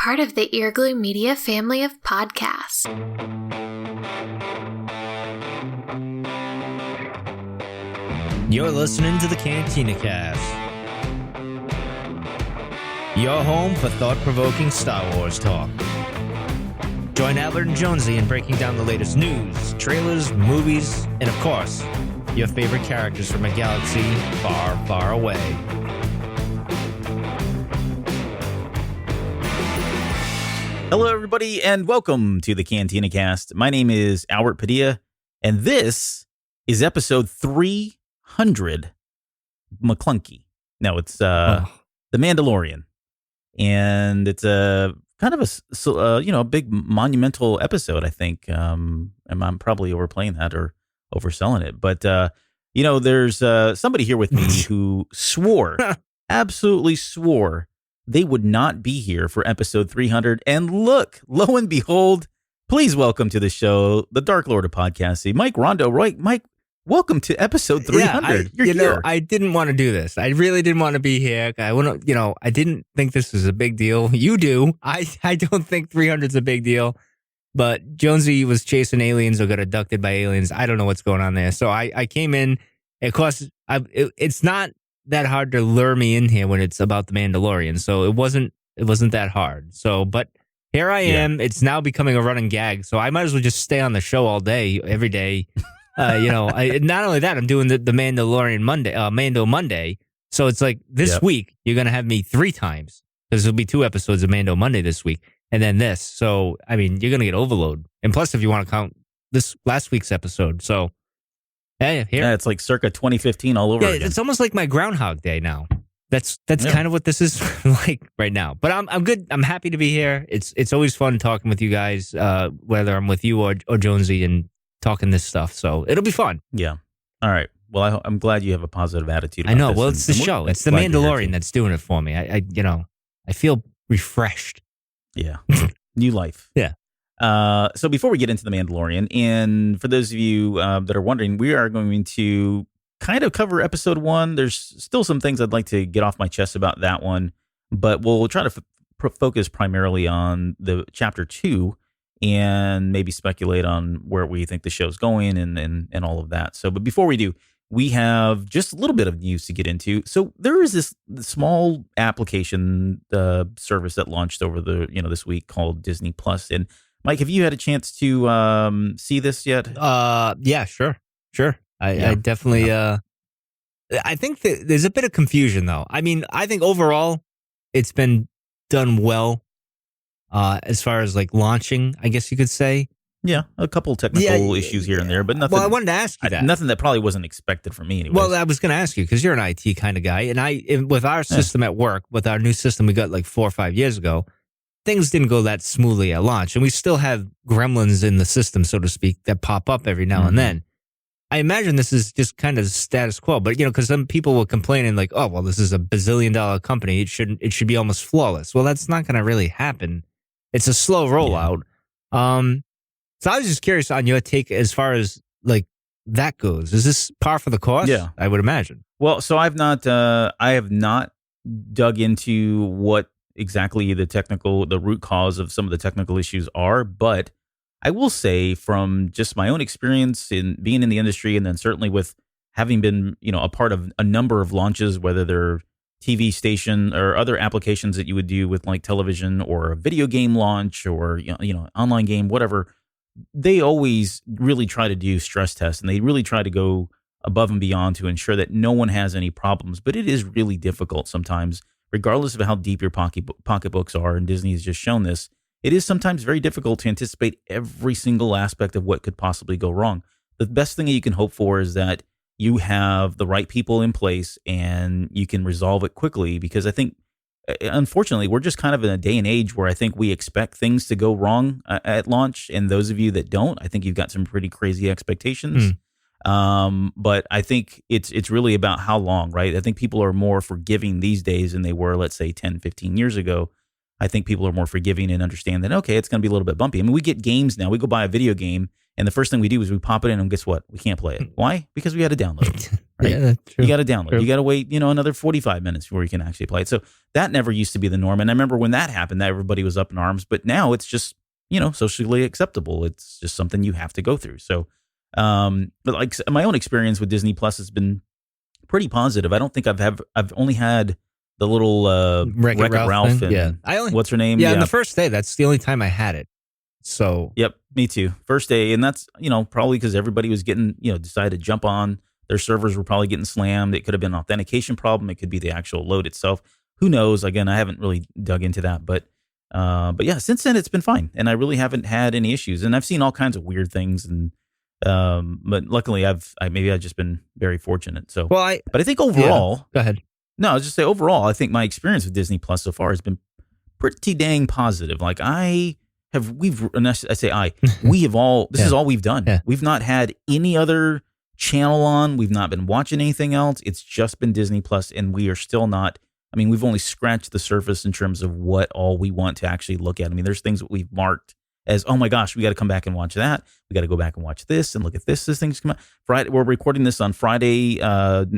part of the Earglue Media family of podcasts. You're listening to the Cantina Cast, your home for thought-provoking Star Wars talk. Join Albert and Jonesy in breaking down the latest news, trailers, movies, and of course, your favorite characters from a galaxy far, far away. Hello, everybody, and welcome to the Cantina Cast. My name is Albert Padilla, and this is episode 300, McClunky. No, it's The Mandalorian, and it's a kind of a big monumental episode, I think. And I'm probably overplaying that or overselling it, but there's somebody here with me who swore, absolutely swore, they would not be here for episode 300. And look, lo and behold, please welcome to the show the Dark Lord of Podcasting, Mike Rondo. Mike, welcome to episode 300. Yeah, You're here. I didn't want to do this. I really didn't want to be here. I didn't think this was a big deal. You do. I don't think 300 is a big deal. But Jonesy was chasing aliens or got abducted by aliens. I don't know what's going on there. So I came in. Of course, it's not that hard to lure me in here when it's about the Mandalorian. So it wasn't that hard. So, but here I am. It's now becoming a running gag. So I might as well just stay on the show all day, every day. Not only that, I'm doing the Mandalorian Monday, Mando Monday. So it's like this week, you're going to have me 3 times because there'll be 2 episodes of Mando Monday this week and then this. So, I mean, you're going to get overload. And plus, if you want to count this last week's episode. So, hey, here. Yeah, it's like circa 2015 all over again. It's almost like my Groundhog Day now. That's kind of what this is like right now. But I'm good. I'm happy to be here. It's always fun talking with you guys, whether I'm with you or Jonesy and talking this stuff. So it'll be fun. Yeah. All right. Well, I'm glad you have a positive attitude about I know. this. Well, it's the show. It's the Mandalorian that's doing it for me. I feel refreshed. Yeah. New life. Yeah. So before we get into the Mandalorian, and for those of you that are wondering, we are going to kind of cover episode 1. There's still some things I'd like to get off my chest about that one, but we'll try to focus primarily on the chapter 2 and maybe speculate on where we think the show's going and all of that. So, but before we do, we have just a little bit of news to get into. So there is this small application service that launched over this week called Disney Plus. And Mike, have you had a chance to see this yet? Yeah, sure. I definitely. I think that there's a bit of confusion though. I mean, I think overall it's been done well. As far as like launching, I guess you could say. Yeah, a couple technical issues here and there, but nothing. Well, I wanted to ask you that. Nothing that probably wasn't expected from me anyway. Well, I was going to ask you because you're an IT kind of guy, and with our system at work, with our new system we got like 4 or 5 years ago, things didn't go that smoothly at launch, and we still have gremlins in the system, so to speak, that pop up every now and then. I imagine this is just kind of status quo, but because some people were complaining like, oh, well, this is a bazillion-dollar company, it should be almost flawless. Well, that's not going to really happen. It's a slow rollout. So I was just curious on your take as far as like that goes. Is this par for the course? Yeah, I would imagine. Well, so I have not dug into what exactly the root cause of some of the technical issues are, but I will say from just my own experience in being in the industry, and then certainly with having been a part of a number of launches, whether they're TV station or other applications that you would do with like television or a video game launch or online game, whatever, they always really try to do stress tests and they really try to go above and beyond to ensure that no one has any problems. But it is really difficult sometimes, regardless of how deep your pocketbooks are, and Disney has just shown this, it is sometimes very difficult to anticipate every single aspect of what could possibly go wrong. The best thing that you can hope for is that you have the right people in place and you can resolve it quickly, because I think, unfortunately, we're just kind of in a day and age where I think we expect things to go wrong at launch. And those of you that don't, I think you've got some pretty crazy expectations. But I think it's really about how long, right? I think people are more forgiving these days than they were, let's say, 10, 15 years ago. I think people are more forgiving and understand that, okay, it's going to be a little bit bumpy. I mean, we get games now. We go buy a video game, and the first thing we do is we pop it in, and guess what? We can't play it. Why? Because we got to download it. Right? Yeah, that's true. You got to download. True. You got to wait, another 45 minutes before you can actually play it. So that never used to be the norm. And I remember when that happened, that everybody was up in arms. But now it's just, socially acceptable. It's just something you have to go through. So, but like my own experience with Disney Plus has been pretty positive. I don't think I've only had the little Wreck-It Ralph and what's her name? Yeah, on the first day, that's the only time I had it. So yep, me too. First day, and that's probably because everybody was getting decided to jump on. Their servers were probably getting slammed. It could have been an authentication problem. It could be the actual load itself. Who knows? Again, I haven't really dug into that, but yeah, since then it's been fine, and I really haven't had any issues. And I've seen all kinds of weird things, and but luckily I've just been very fortunate. So, but I think overall, go ahead. No, I was just say overall, I think my experience with Disney Plus so far has been pretty dang positive. Like we have all, this is all we've done. Yeah. We've not had any other channel on. We've not been watching anything else. It's just been Disney Plus, and we are still not, we've only scratched the surface in terms of what all we want to actually look at. There's things that we've marked as, oh my gosh, we got to come back and watch that. We got to go back and watch this and look at this. This thing's come out. Friday, we're recording this on Friday,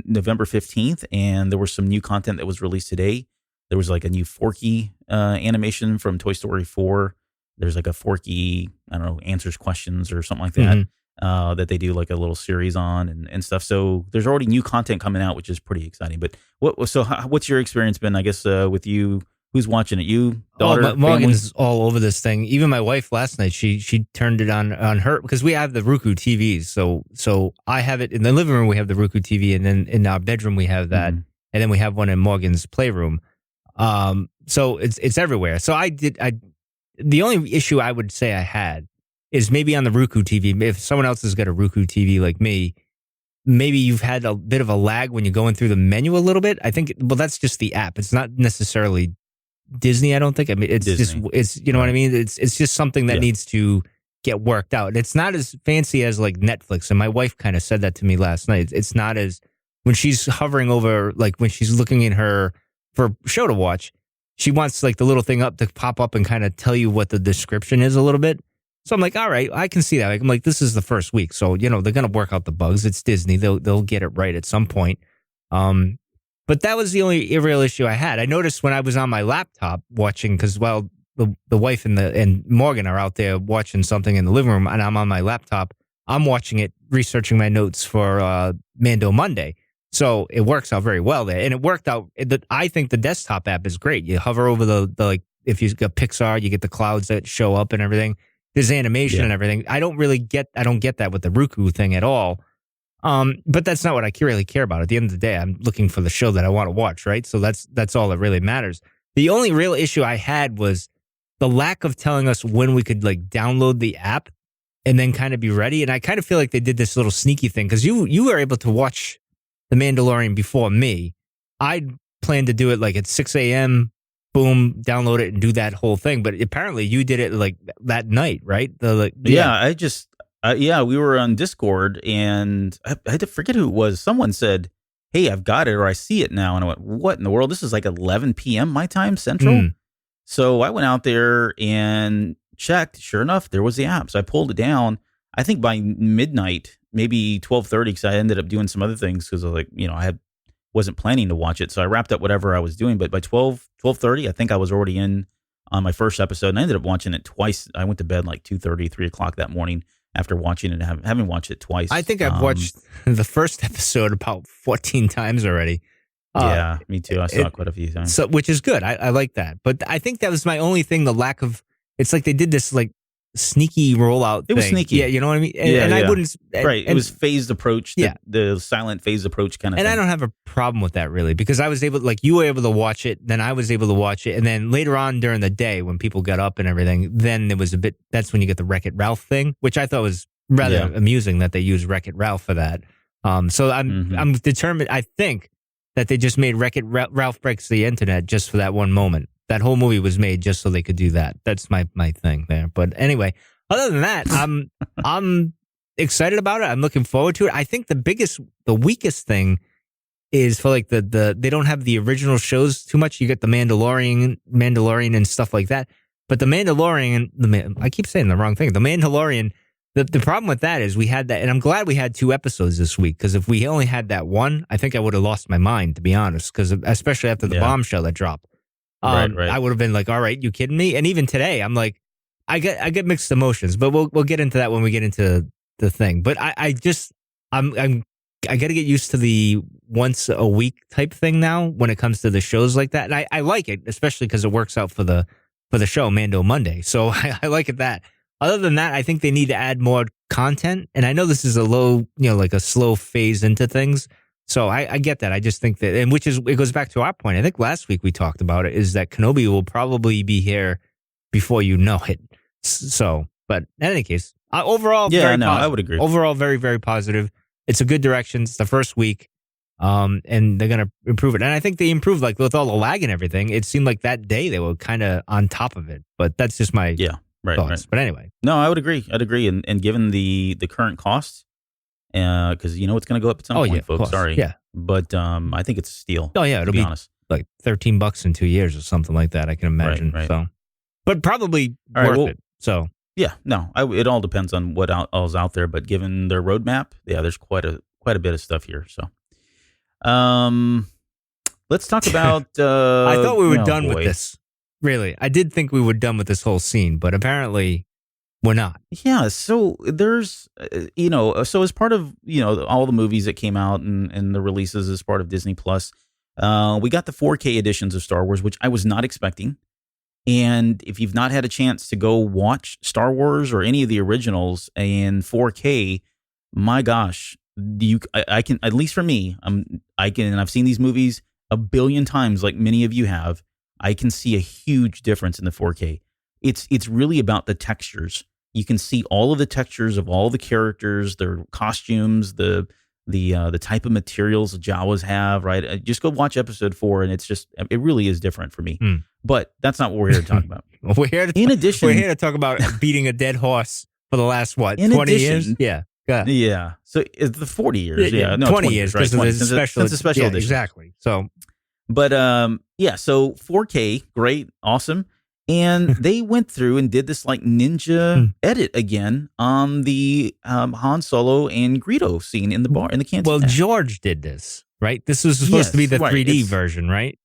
November 15th, and there was some new content that was released today. There was like a new Forky animation from Toy Story 4. There's like a Forky, I don't know, answers questions or something like that, that they do like a little series on and stuff. So there's already new content coming out, which is pretty exciting. But what's your experience been, I guess, with you? Who's watching it? You, daughter, Morgan's all over this thing. Even my wife last night, she turned it on her, because we have the Roku TVs. So I have it in the living room. We have the Roku TV, and then in our bedroom we have that, and then we have one in Morgan's playroom. So it's everywhere. So the only issue I would say I had is maybe on the Roku TV. If someone else has got a Roku TV like me, maybe you've had a bit of a lag when you're going through the menu a little bit. I think, well, that's just the app. It's not necessarily Disney, I don't think. It's Disney. It's what I mean? It's just something that needs to get worked out. It's not as fancy as like Netflix. And my wife kind of said that to me last night. It's not as, when she's hovering over, like when she's looking in her for show to watch, she wants like the little thing up to pop up and kind of tell you what the description is a little bit. So I'm like, all right, I can see that. I'm like, this is the first week. So, they're going to work out the bugs. It's Disney. They'll get it right at some point. But that was the only real issue I had. I noticed when I was on my laptop watching, because while the wife and Morgan are out there watching something in the living room, and I'm on my laptop, I'm watching it, researching my notes for Mando Monday. So it works out very well there, and it worked out. I think the desktop app is great. You hover over the like, if you got Pixar, you get the clouds that show up and everything. There's animation and everything. I don't get that with the Roku thing at all. But that's not what I really care about. At the end of the day, I'm looking for the show that I want to watch, right? So that's all that really matters. The only real issue I had was the lack of telling us when we could like download the app and then kind of be ready. And I kind of feel like they did this little sneaky thing, because you were able to watch The Mandalorian before me. I planned to do it like at 6 a.m., boom, download it and do that whole thing. But apparently you did it like that night, right? We were on Discord, and I had to forget who it was. Someone said, hey, I've got it, or I see it now. And I went, what in the world? This is like 11 p.m. my time, Central. So I went out there and checked. Sure enough, there was the app. So I pulled it down. I think by midnight, maybe 12:30, because I ended up doing some other things, because I was like, wasn't planning to watch it. So I wrapped up whatever I was doing. But by 12:30, I think I was already in on my first episode, and I ended up watching it twice. I went to bed like 2:30, 3 o'clock that morning after watching it, having watched it twice. I think I've watched the first episode about 14 times already. Yeah, me too. I saw it quite a few times. So, which is good. I like that. But I think that was my only thing, the lack of, it's like they did this like sneaky rollout thing. It was sneaky. Yeah, you know what I mean? And I wouldn't... Right, it was phased approach, the silent phased approach kind of thing. And I don't have a problem with that, really, because I was able, like, you were able to watch it, then I was able to watch it, and then later on during the day when people got up and everything, then there was a bit, that's when you get the Wreck-It Ralph thing, which I thought was rather amusing that they used Wreck-It Ralph for that. So I'm determined, I think, that they just made Wreck-It Ralph Breaks the Internet just for that one moment. That whole movie was made just so they could do that. That's my thing there. But anyway, other than that, I'm excited about it. I'm looking forward to it. I think the weakest thing is for like the they don't have the original shows too much. You get the Mandalorian and stuff like that. But the Mandalorian, I keep saying the wrong thing. The Mandalorian, the problem with that is we had that, and I'm glad we had 2 episodes this week, because if we only had that one, I think I would have lost my mind, to be honest, because especially after the bombshell that dropped. Right. I would have been like, all right, you kidding me? And even today, I'm like, I get mixed emotions, but we'll get into that when we get into the thing. But I got to get used to the once a week type thing now when it comes to the shows like that. And I like it, especially because it works out for the show Mando Monday. So I like it that. Other than that, I think they need to add more content. And I know this is a like a slow phase into things. So I get that. I just think that, and it goes back to our point. I think last week we talked about it, is that Kenobi will probably be here before you know it. So, but in any case, overall, very positive. I would agree. Overall, very, very positive. It's a good direction. It's the first week. And they're going to improve it. And I think they improved, like with all the lag and everything. It seemed like that day they were kind of on top of it, but that's just my thoughts. Right. But anyway. No, I would agree. I'd agree. And given the current costs, because it's going to go up at some point, folks. Sorry. Yeah. But I think it's a steal. Oh, yeah. It'll be honest. Like $13 in 2 years or something like that, I can imagine. Right. So, but probably worth it. So, yeah, no, it all depends on what all's out there. But given their roadmap, there's quite a bit of stuff here. So, let's talk about. I thought we were done with this. Really, I did think we were done with this whole scene, but apparently we're not. Yeah. So there's, so as part of all the movies that came out and the releases as part of Disney Plus, we got the 4K editions of Star Wars, which I was not expecting. And if you've not had a chance to go watch Star Wars or any of the originals in 4K, my gosh, I can, at least for me, I've seen these movies a billion times, like many of you have. I can see a huge difference in the 4K. It's really about the textures. You can see all of the textures of all the characters, their costumes, the type of materials the Jawas have, right? Just go watch episode 4, and it really is different for me. But that's not what we're here to talk about. We're here to talk about beating a dead horse for the last 20 years. Yeah. Yeah. So it's the 40 years. Yeah. No, 20 years, right? Since a special edition. Exactly. So, but so 4K, great, awesome. And they went through and did this like ninja edit again on the Han Solo and Greedo scene in the bar, in the canteen. Well, George did this, right? This was supposed to be the 3D version, right?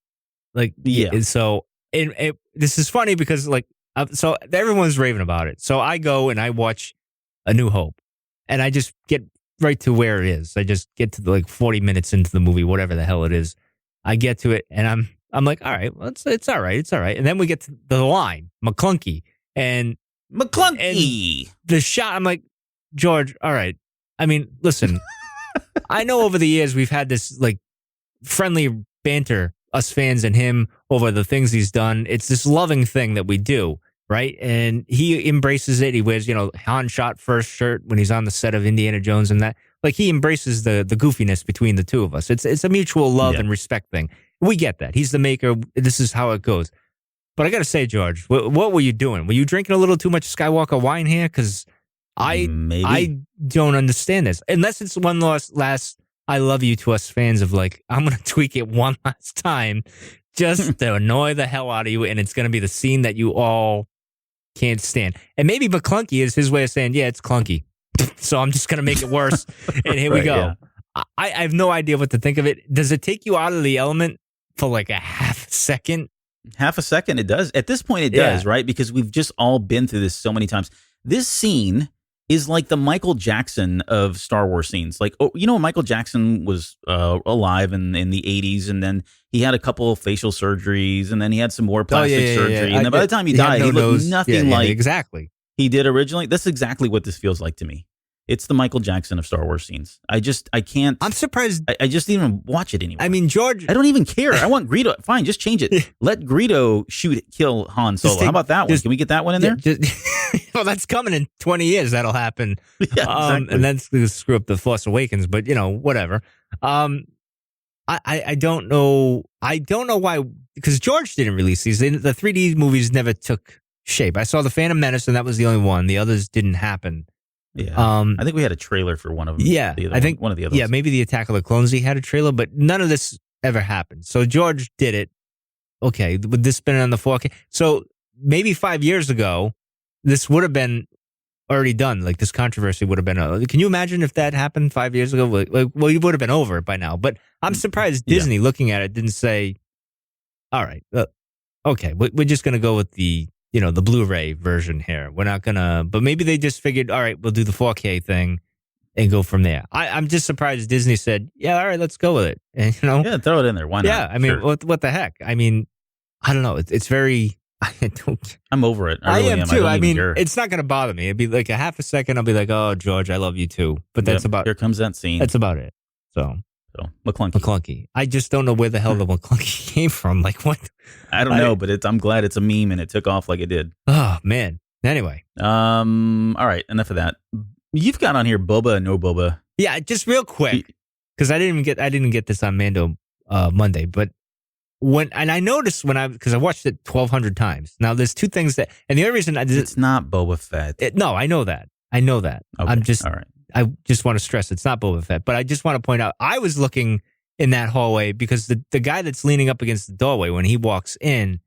Like, so this is funny because so everyone's raving about it. So I go and I watch A New Hope, and I just get right to where it is. I just get to 40 minutes into the movie, whatever the hell it is. I get to it, and I'm like, all right, well, it's all right. It's all right. And then we get to the line, McClunky. And the shot, I'm like, George, all right. I mean, listen, I know over the years we've had this friendly banter, us fans and him, over the things he's done. It's this loving thing that we do, right? And he embraces it. He wears, Han shot first shirt when he's on the set of Indiana Jones and that. He embraces the goofiness between the two of us. It's a mutual love and respect thing. We get that. He's the maker. This is how it goes. But I got to say, George, what were you doing? Were you drinking a little too much Skywalker wine here? Because I don't understand this. Unless it's one last I love you to us fans of I'm going to tweak it one last time just to annoy the hell out of you. And it's going to be the scene that you all can't stand. And maybe McClunky is his way of saying, yeah, it's clunky. So I'm just going to make it worse. And here we go. Yeah. I have no idea what to think of it. Does it take you out of the element for a half a second? Half a second, it does. At this point, it does, right? Because we've just all been through this so many times. This scene is like the Michael Jackson of Star Wars scenes. Michael Jackson was alive in the 80s, and then he had a couple of facial surgeries, and then he had some more plastic surgery. And then by the time he died, he looked nothing like exactly he did originally. That's exactly what this feels like to me. It's the Michael Jackson of Star Wars scenes. I can't. I'm surprised. I just didn't even watch it anymore. I mean, George. I don't even care. I want Greedo. Fine, just change it. Let Greedo kill Han Solo. How about that one? Can we get that one in there? Well, that's coming in 20 years. That'll happen. Yeah, exactly. And that's going to screw up the Force Awakens, but whatever. I don't know. I don't know why, because George didn't release these. The 3D movies never took shape. I saw The Phantom Menace, and that was the only one. The others didn't happen. Yeah, I think we had a trailer for one of them. Yeah, I think one of the others. Yeah, maybe the Attack of the Clones he had a trailer, but none of this ever happened. So George did it. Okay, would this been on the 4K? So maybe 5 years ago, this would have been already done. Like this controversy would have been. Can you imagine if that happened 5 years ago? Well, you would have been over it by now. But I'm surprised Disney, looking at it, didn't say, "All right, okay, we're just going to go with the the Blu-ray version here. We're not gonna." But maybe they just figured, "All right, we'll do the 4K thing and go from there." I'm just surprised Disney said, "Yeah, all right, let's go with it." And yeah, throw it in there. Why not? Yeah, I mean, Sure. what the heck? I mean, I don't know. It's very. I'm over it. I really am too. I mean, care. it's not going to bother me. It'd be like a half a second. I'll be like, "Oh, George, I love you too." But that's about. Here comes that scene. That's about it. So McClunky. I just don't know where the hell the McClunky came from. Like what? I don't know, but I'm glad it's a meme and it took off like it did. Oh man. Anyway. All right. Enough of that. You've got on here Boba and no Boba. Yeah, just real quick, because I didn't get this on Mando Monday, but I noticed because I watched it 1,200 times. Now there's two things and the only reason it's not Boba Fett. No, I know that. Okay, I'm just all right. I just want to stress it's not Boba Fett, but I just want to point out I was looking in that hallway because the guy that's leaning up against the doorway when he walks in,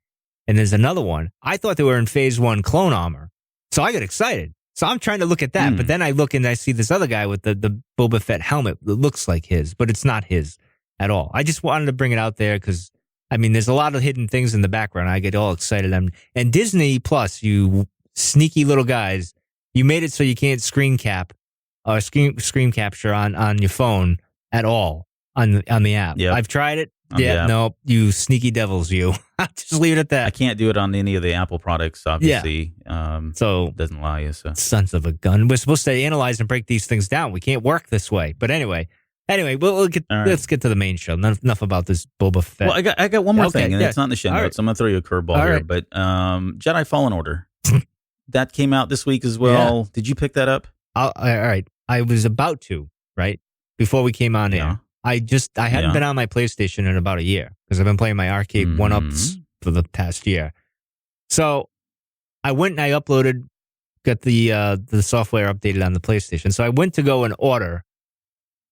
and there's another one. I thought they were in Phase 1 clone armor, so I got excited. So I'm trying to look at that, but then I look and I see this other guy with the Boba Fett helmet that looks like his, but it's not his at all. I just wanted to bring it out there because, I mean, there's a lot of hidden things in the background. I get all excited. And Disney Plus, you sneaky little guys, you made it so you can't screen cap or screen capture on your phone at all on the app. Yep. I've tried it. No, you sneaky devils, you. I'll just leave it at that. I can't do it on any of the Apple products, obviously. So it doesn't allow you. So sons of a gun. We're supposed to analyze and break these things down. We can't work this way. But anyway, let's get to the main show. Enough about this Boba Fett. Well, I got one more thing, and it's not in the show notes. Right. I'm gonna throw you a curveball here, right. But Jedi Fallen Order that came out this week as well. Yeah. Did you pick that up? All right. I was about to, right before we came on air. I hadn't been on my PlayStation in about a year because I've been playing my arcade 1-ups for the past year. So I went and I got the software updated on the PlayStation. So I went to go and order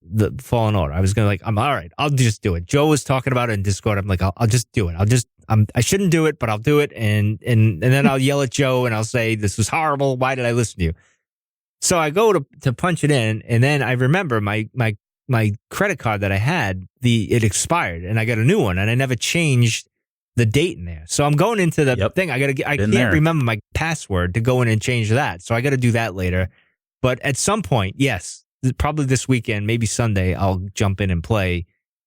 the Fallen Order. I was going to I'm all right. I'll just do it. Joe was talking about it in Discord. I'm like, I'll just do it. I shouldn't do it, but I'll do it. And then I'll yell at Joe and I'll say, this was horrible. Why did I listen to you? So I go to punch it in. And then I remember my credit card that I had, it expired and I got a new one and I never changed the date in there. So I'm going into the thing. I can't remember my password to go in and change that. So I got to do that later. But at some point, yes, probably this weekend, maybe Sunday, I'll jump in and play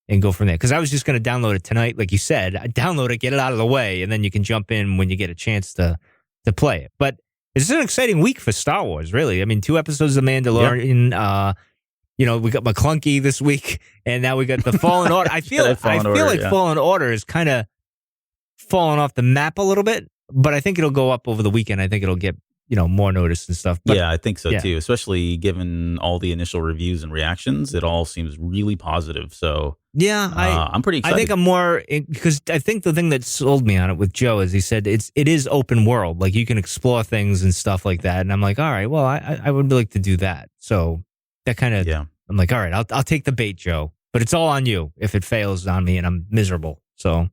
and go from there. Because I was just going to download it tonight. Like you said, I download it, get it out of the way, and then you can jump in when you get a chance to play it. But it's an exciting week for Star Wars, really. I mean, 2 episodes of Mandalorian, we got McClunky this week, and now we got the Fallen Order. I feel like Fallen Order is kind of fallen off the map a little bit, but I think it'll go up over the weekend. I think it'll get more notice and stuff. But, yeah, I think so too. Especially given all the initial reviews and reactions, it all seems really positive. So yeah, I'm pretty excited. I think I'm more because I think the thing that sold me on it with Joe is he said it is open world, like you can explore things and stuff like that. And I'm like, all right, well, I would like to do that. So that kind of I'm like, all right, I'll take the bait, Joe, but it's all on you if it fails on me and I'm miserable. So.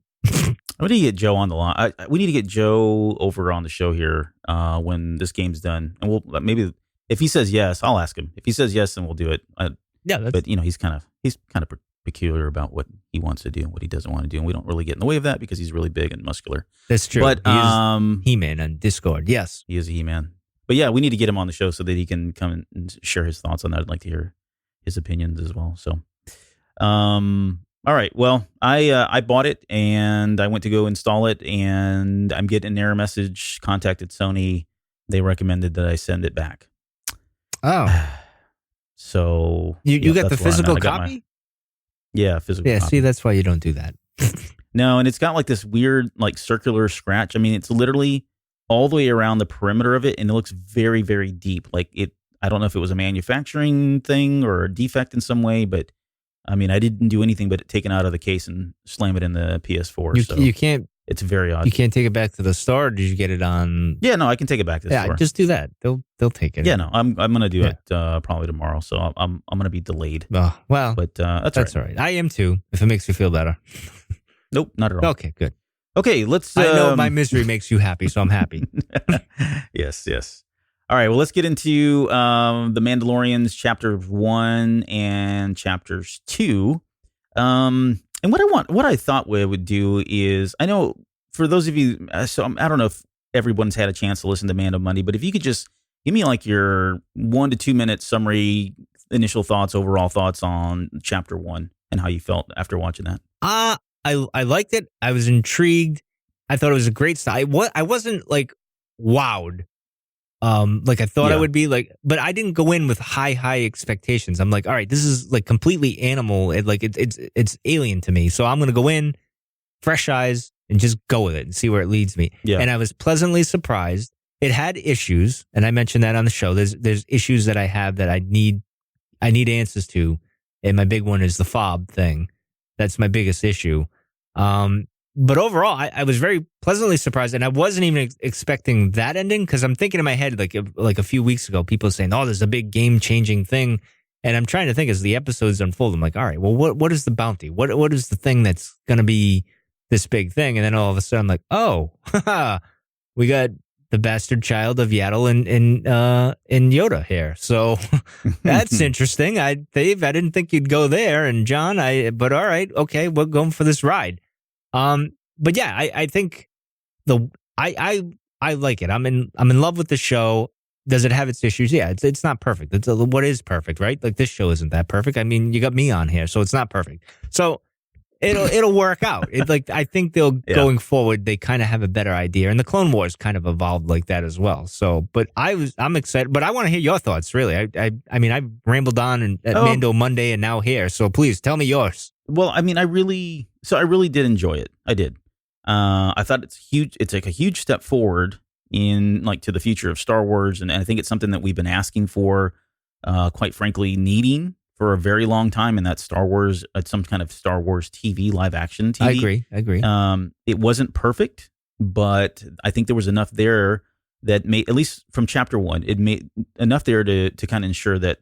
We need to get Joe on the line. We need to get Joe over on the show here when this game's done, and we'll maybe if he says yes, I'll ask him. If he says yes, then we'll do it. But he's kind of peculiar about what he wants to do and what he doesn't want to do, and we don't really get in the way of that because he's really big and muscular. That's true. But he is He-Man on Discord. Yes, he is a He-Man. But yeah, we need to get him on the show so that he can come and share his thoughts on that. I'd like to hear his opinions as well. So, all right. Well, I bought it and I went to go install it, and I'm getting an error message. Contacted Sony. They recommended that I send it back. Oh, so you got the physical copy? Physical. Yeah. Copy. See, that's why you don't do that. No, and it's got like this weird, like circular scratch. I mean, it's literally all the way around the perimeter of it, and it looks very, very deep. Like it. I don't know if it was a manufacturing thing or a defect in some way, but. I mean, I didn't do anything but take it out of the case and slam it in the PS4. You can't It's very odd. You can't take it back to the store. Or did you get it on? Yeah, no, I can take it back to the store. Just do that. They'll take it. Yeah, no, I'm gonna do it probably tomorrow. So I'm gonna be delayed. Oh, well, but that's all right. I am too. If it makes you feel better. Nope, not at all. Okay, good. Okay, let's. I know my misery makes you happy, so I'm happy. Yes. All right, well, let's get into the Mandalorians, chapter 1 and chapters 2. And what I thought we would do is, I know for those of you, I don't know if everyone's had a chance to listen to Mando Monday, but if you could just give me like your 1 to 2 minute summary, initial thoughts, overall thoughts on chapter 1 and how you felt after watching that. I liked it. I was intrigued. I thought it was a great style. I wasn't like wowed. Like I thought I would be like, but I didn't go in with high expectations. I'm like, all right, this is like completely animal. It's alien to me. So I'm going to go in fresh eyes and just go with it and see where it leads me. Yeah. And I was pleasantly surprised. It had issues, and I mentioned that on the show. There's issues that I have that I need answers to. And my big one is the fob thing. That's my biggest issue. But overall, I was very pleasantly surprised, and I wasn't even expecting that ending because I'm thinking in my head, like a few weeks ago, people saying, "Oh, there's a big game-changing thing," and I'm trying to think as the episodes unfold. I'm like, "All right, well, what is the bounty? What is the thing that's going to be this big thing?" And then all of a sudden, I'm like, "Oh, we got the bastard child of Yaddle and Yoda here." So that's interesting. Dave, I didn't think you'd go there, and John, but all right, okay, we're going for this ride. But yeah, I think I like it. I'm in love with the show. Does it have its issues? Yeah, it's not perfect. What is perfect, right? Like this show isn't that perfect. I mean, you got me on here, so it's not perfect. So it'll work out. I think they'll going forward. They kind of have a better idea, and the Clone Wars kind of evolved like that as well. So, but I'm excited. But I want to hear your thoughts. Really, I mean, I rambled on at Mando Monday and now here. So please tell me yours. Well, I mean, I really did enjoy it. I did. I thought it's huge. It's like a huge step forward in like to the future of Star Wars, and I think it's something that we've been asking for, quite frankly, needing for a very long time. And that's Star Wars, some kind of Star Wars TV, live action TV. I agree. It wasn't perfect, but I think there was enough there that made, at least from chapter 1, it made enough there to kind of ensure that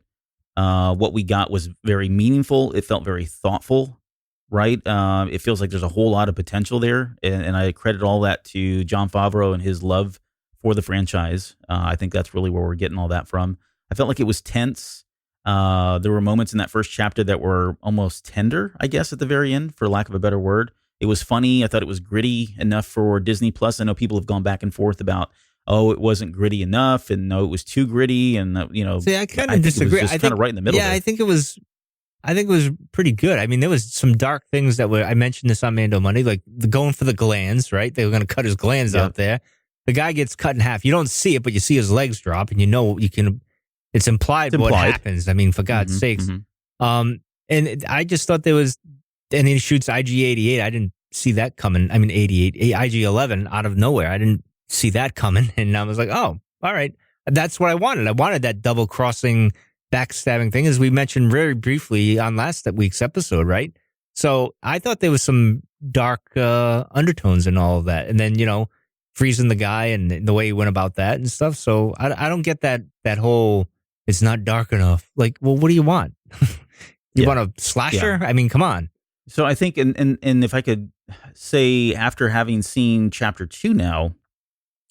what we got was very meaningful. It felt very thoughtful, right? It feels like there's a whole lot of potential there. And I credit all that to Jon Favreau and his love for the franchise. I think that's really where we're getting all that from. I felt like it was tense. There were moments in that first chapter that were almost tender, I guess, at the very end, for lack of a better word. It was funny. I thought it was gritty enough for Disney Plus. I know people have gone back and forth about, it wasn't gritty enough, and no, it was too gritty, and See, I kind of disagree. I think kind of right in the middle. Yeah, there. I think it was pretty good. I mean, there was some dark things that were. I mentioned this on Mando Monday, like going for the glands. Right, they were going to cut his glands out there. The guy gets cut in half. You don't see it, but you see his legs drop, and you know you can. It's implied what happens. I mean, for God's sakes. And I just thought there was, and he shoots IG-88. I didn't see that coming. I mean, 88, IG-11 out of nowhere. I didn't see that coming, and I was like, oh, all right, that's what I wanted. I wanted that double crossing, backstabbing thing, as we mentioned very briefly on last week's episode, right? So I thought there was some dark undertones in all of that, and then freezing the guy and the way he went about that and stuff. So I don't get that whole it's not dark enough. Like, well, what do you want? You want a slasher? I mean, come on. So I think, and if I could say, after having seen chapter 2 now.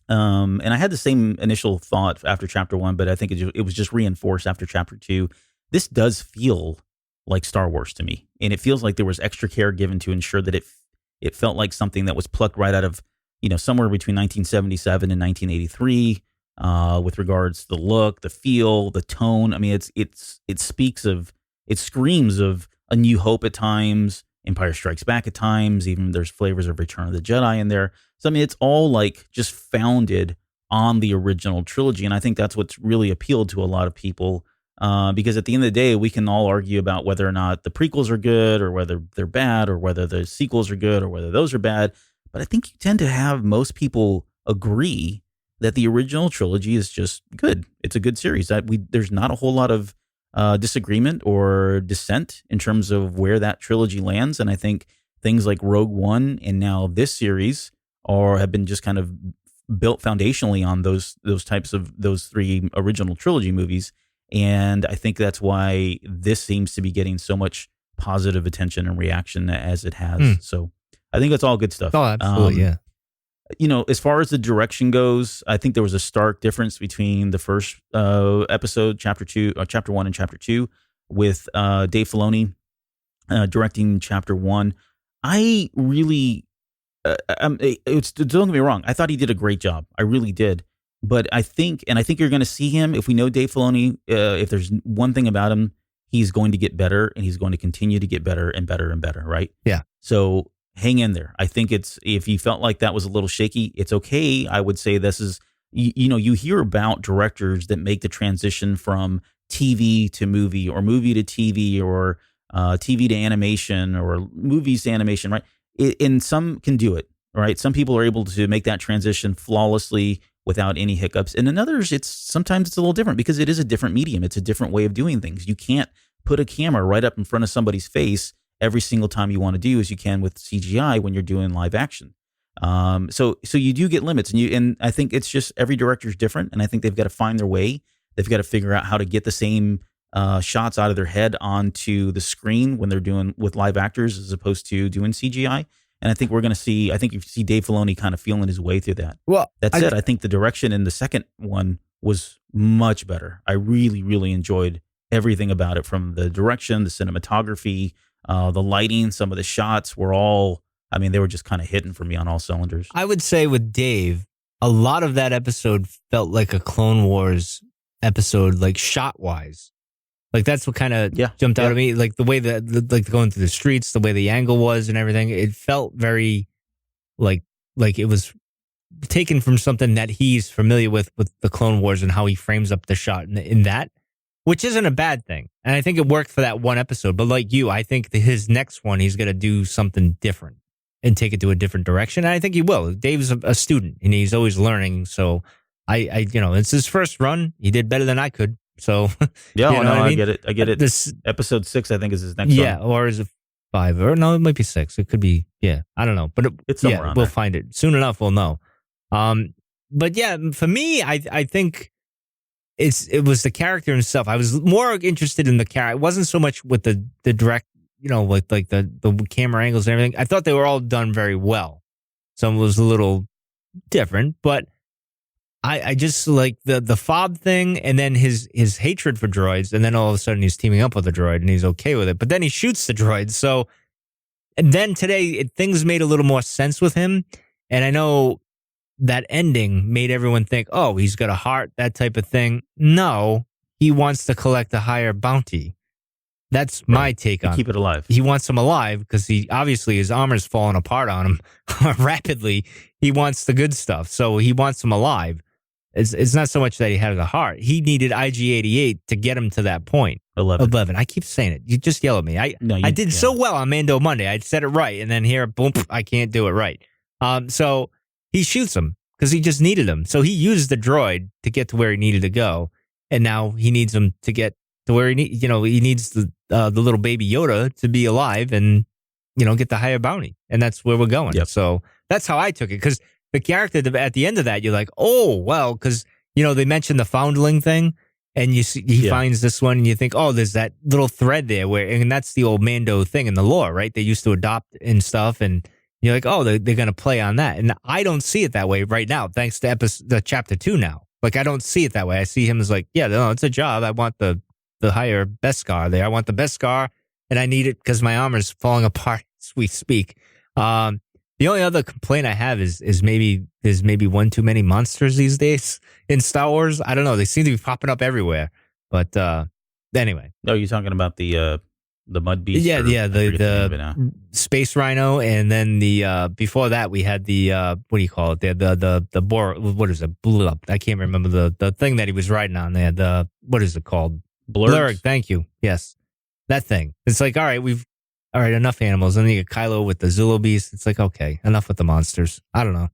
And I had the same initial thought after chapter 1, but I think it was just reinforced after chapter 2. This does feel like Star Wars to me, and it feels like there was extra care given to ensure that it felt like something that was plucked right out of somewhere between 1977 and 1983, with regards to the look, the feel, the tone. I mean, it screams of A New Hope at times, Empire Strikes Back at times. Even there's flavors of Return of the Jedi in there. So, I mean, it's all like just founded on the original trilogy. And I think that's what's really appealed to a lot of people, because at the end of the day, we can all argue about whether or not the prequels are good or whether they're bad or whether the sequels are good or whether those are bad. But I think you tend to have most people agree that the original trilogy is just good. It's a good series. There's not a whole lot of disagreement or dissent in terms of where that trilogy lands. And I think things like Rogue One and now this series or have been just kind of built foundationally on those types of those 3 original trilogy movies. And I think that's why this seems to be getting so much positive attention and reaction as it has. So I think that's all good stuff. Oh, absolutely, yeah. As far as the direction goes, I think there was a stark difference between the first episode, chapter 1 and chapter 2, with Dave Filoni directing chapter 1. I really, don't get me wrong, I thought he did a great job. I really did. But I think you're going to see him, if we know Dave Filoni, if there's one thing about him, he's going to get better, and he's going to continue to get better and better and better, right? Yeah. So hang in there. I think if you felt like that was a little shaky, it's okay. I would say this is, you hear about directors that make the transition from TV to movie, or movie to TV, or TV to animation, or movies to animation, right? And some can do it, right? Some people are able to make that transition flawlessly without any hiccups. And in others, sometimes it's a little different because it is a different medium. It's a different way of doing things. You can't put a camera right up in front of somebody's face every single time you want to do as you can with CGI when you're doing live action. So you do get limits, and I think it's just every director's different, and I think they've got to find their way. They've got to figure out how to get the same shots out of their head onto the screen when they're doing with live actors as opposed to doing CGI. And I think you see Dave Filoni kind of feeling his way through that. Well, that said, I think the direction in the second one was much better. I really, really enjoyed everything about it, from the direction, the cinematography, the lighting. Some of the shots were they were just kind of hitting for me on all cylinders. I would say with Dave, a lot of that episode felt like a Clone Wars episode, like shot-wise. Like that's what kind of jumped out at me. Like the way like going through the streets, the way the angle was and everything. It felt very like it was taken from something that he's familiar with the Clone Wars and how he frames up the shot in that, which isn't a bad thing. And I think it worked for that one episode. But like you, I think his next one, he's going to do something different and take it to a different direction. And I think he will. Dave's a student and he's always learning. So I it's his first run. He did better than I could. So I get it. I get it. This episode 6, I think, is his next one. Yeah, or is it 5? Or no, it might be 6. It could be. Yeah, I don't know. But it's somewhere on we'll there. find it soon enough. We'll know. But yeah, for me, I think it was the character himself. I was more interested in the character. It wasn't so much with the direct, like the camera angles and everything. I thought they were all done very well. Some was a little different, but I just like the fob thing, and then his hatred for droids, and then all of a sudden he's teaming up with a droid and he's okay with it. But then he shoots the droid. So, and then today things made a little more sense with him. And I know that ending made everyone think, oh, he's got a heart, that type of thing. No, he wants to collect a higher bounty. That's my take on it. Keep it alive. He wants him alive because his armor's falling apart on him rapidly. He wants the good stuff. So he wants him alive. It's not so much that he had a heart. He needed IG-88 to get him to that point. 11. I keep saying it. You just yell at me. I did so well on Mando Monday. I said it right. And then here, boom, I can't do it right. So he shoots him because he just needed him. So he used the droid to get to where he needed to go. And now he needs him to get to where he needs the little baby Yoda to be alive and, get the higher bounty. And that's where we're going. Yep. So that's how I took it. Because the character at the end of that, you're like, oh, well, because, they mentioned the foundling thing, and you see he finds this one, and you think, oh, there's that little thread there, and that's the old Mando thing in the lore, right? They used to adopt and stuff, and you're like, oh, they're going to play on that. And I don't see it that way right now, thanks to the chapter 2 now. Like, I don't see it that way. I see him as like, yeah, no, it's a job. I want the higher Beskar there. I want the Beskar, and I need it because my armor's falling apart as we speak. The only other complaint I have is maybe there's one too many monsters these days in Star Wars. I don't know. They seem to be popping up everywhere. But anyway. No, you're talking about the mud beast? Yeah, the space rhino, and then the before that we had the what do you call it? The boar. What is it? Blew up. I can't remember the thing that he was riding on there. The what is it called? Blurg. Thank you. Yes, that thing. It's like all right, enough animals. And then you get Kylo with the Zulu beast. It's like, okay, enough with the monsters. I don't know.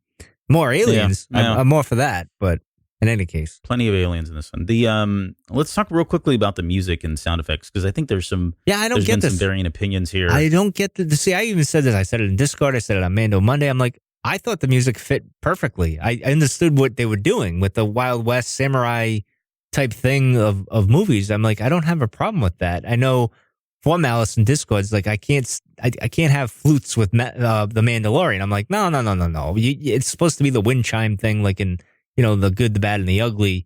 More aliens. Yeah. I'm more for that. But in any case. Plenty of aliens in this one. Let's talk real quickly about the music and sound effects, because I think there's some there's been some varying opinions here. I don't get see, I even said this. I said it in Discord. I said it on Mando Monday. I'm like, I thought the music fit perfectly. I understood what they were doing with the Wild West samurai type thing of movies. I'm like, I don't have a problem with that. I know for Malice and Discord's like, I can't have flutes with the Mandalorian. I'm like, no. It's supposed to be the wind chime thing, like in, the good, the bad, and the ugly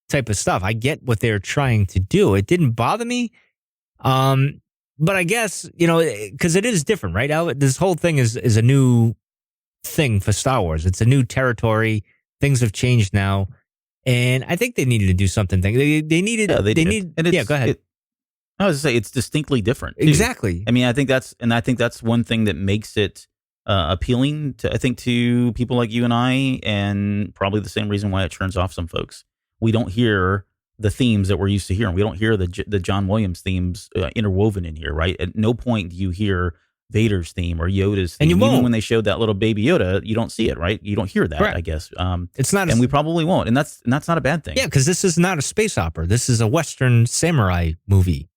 type of stuff. I get what they're trying to do. It didn't bother me. But I guess, because it is different, right? This whole thing is a new thing for Star Wars. It's a new territory. Things have changed now. And I think they needed to do something. They needed. Yeah, they did. Go ahead. I was to say it's distinctly different. Too. Exactly. I mean, I think that's one thing that makes it appealing to people like you and I, and probably the same reason why it turns off some folks. We don't hear the themes that we're used to hearing. We don't hear the John Williams themes interwoven in here, right? At no point do you hear Vader's theme or Yoda's theme. And you won't. Even when they showed that little baby Yoda, you don't see it, right? You don't hear that, Correct. I guess. It's not, and we probably won't. And that's not a bad thing. Yeah, because this is not a space opera. This is a Western samurai movie.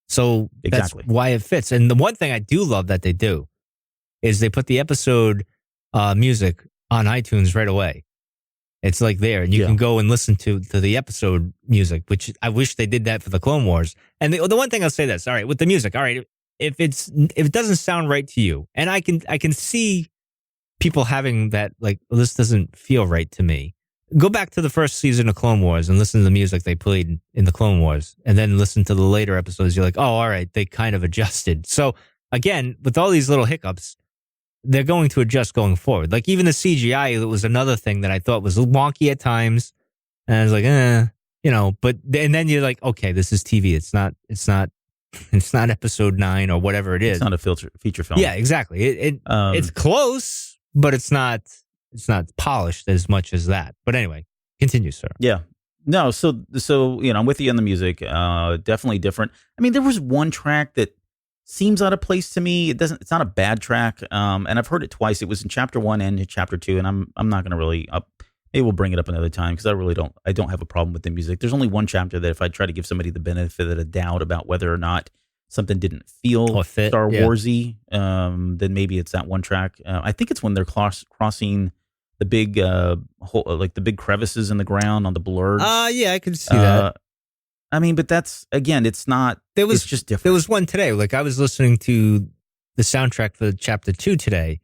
So Exactly. That's why it fits. And the one thing I do love that they do is they put the episode music on iTunes right away. It's like there, and you can go and listen to the episode music, which I wish they did that for the Clone Wars. And the one thing I'll say this, all right, with the music, all right, if it doesn't sound right to you, and I can see people having that, like, well, this doesn't feel right to me. Go back to the first season of Clone Wars and listen to the music they played in the Clone Wars, and then listen to the later episodes. You're like, oh, all right, they kind of adjusted. So again, with all these little hiccups, they're going to adjust going forward. Like even the CGI, it was another thing that I thought was wonky at times. And I was like, but and then you're like, okay, this is TV. It's not episode 9 or whatever it is. It's not a feature film. Yeah, exactly. It's close, but it's not polished as much as that. But anyway, continue, sir. Yeah. No, so I'm with you on the music. Definitely different. I mean, there was one track that seems out of place to me. It's not a bad track. And I've heard it twice. It was in chapter 1 and in chapter 2, and I'm not going to really maybe we'll bring it up another time because I don't have a problem with the music. There's only one chapter that if I try to give somebody the benefit of the doubt about whether or not something didn't feel Star Warsy, then maybe it's that one track. I think it's when they're crossing the big the big crevices in the ground on the blurs. Yeah, I can see that. I mean, but that's, again, it's just different. There was one today. Like I was listening to the soundtrack for chapter 2 today,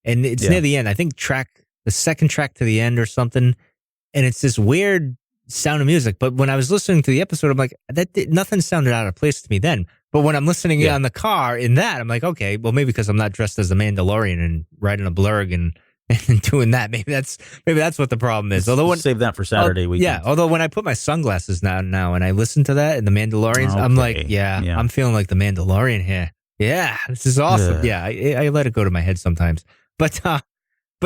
and it's near the end. I think the second track to the end or something, and it's this weird sound of music. But when I was listening to the episode, I'm like, nothing sounded out of place to me then. But when I'm listening on the car in that, I'm like, okay, well, maybe because I'm not dressed as a Mandalorian and riding a blurg and doing that, maybe that's what the problem is. Although save that for Saturday weekend. Yeah, although when I put my sunglasses now and I listen to that and the Mandalorians, I'm like, I'm feeling like the Mandalorian here. Yeah, this is awesome. Yeah, I let it go to my head sometimes, but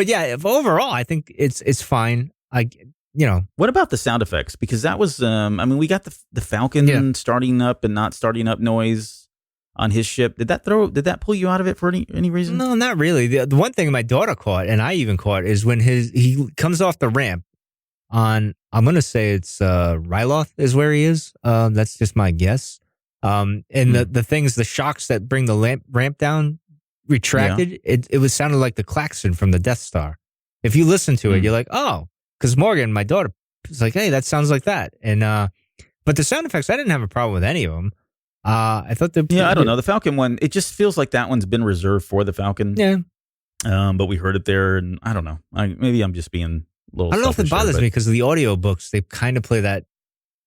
yeah, overall, I think it's fine. What about the sound effects? Because that was, we got the Falcon starting up and not starting up noise on his ship. Did that pull you out of it for any reason? No, not really. The one thing my daughter caught, and I even caught, is when he comes off the ramp on, I'm going to say it's Ryloth is where he is. That's just my guess. And the shocks that bring the ramp down retracted, it was sounded like the klaxon from the Death Star. If you listen to it, you're like, oh, because Morgan, my daughter, was like, hey, that sounds like that. And but the sound effects, I didn't have a problem with any of them. I thought I don't know. The Falcon one, it just feels like that one's been reserved for the Falcon. Yeah. But we heard it there, and I don't know. Maybe I'm just being a little. I don't know if it bothers me because of the audiobooks, they kind of play that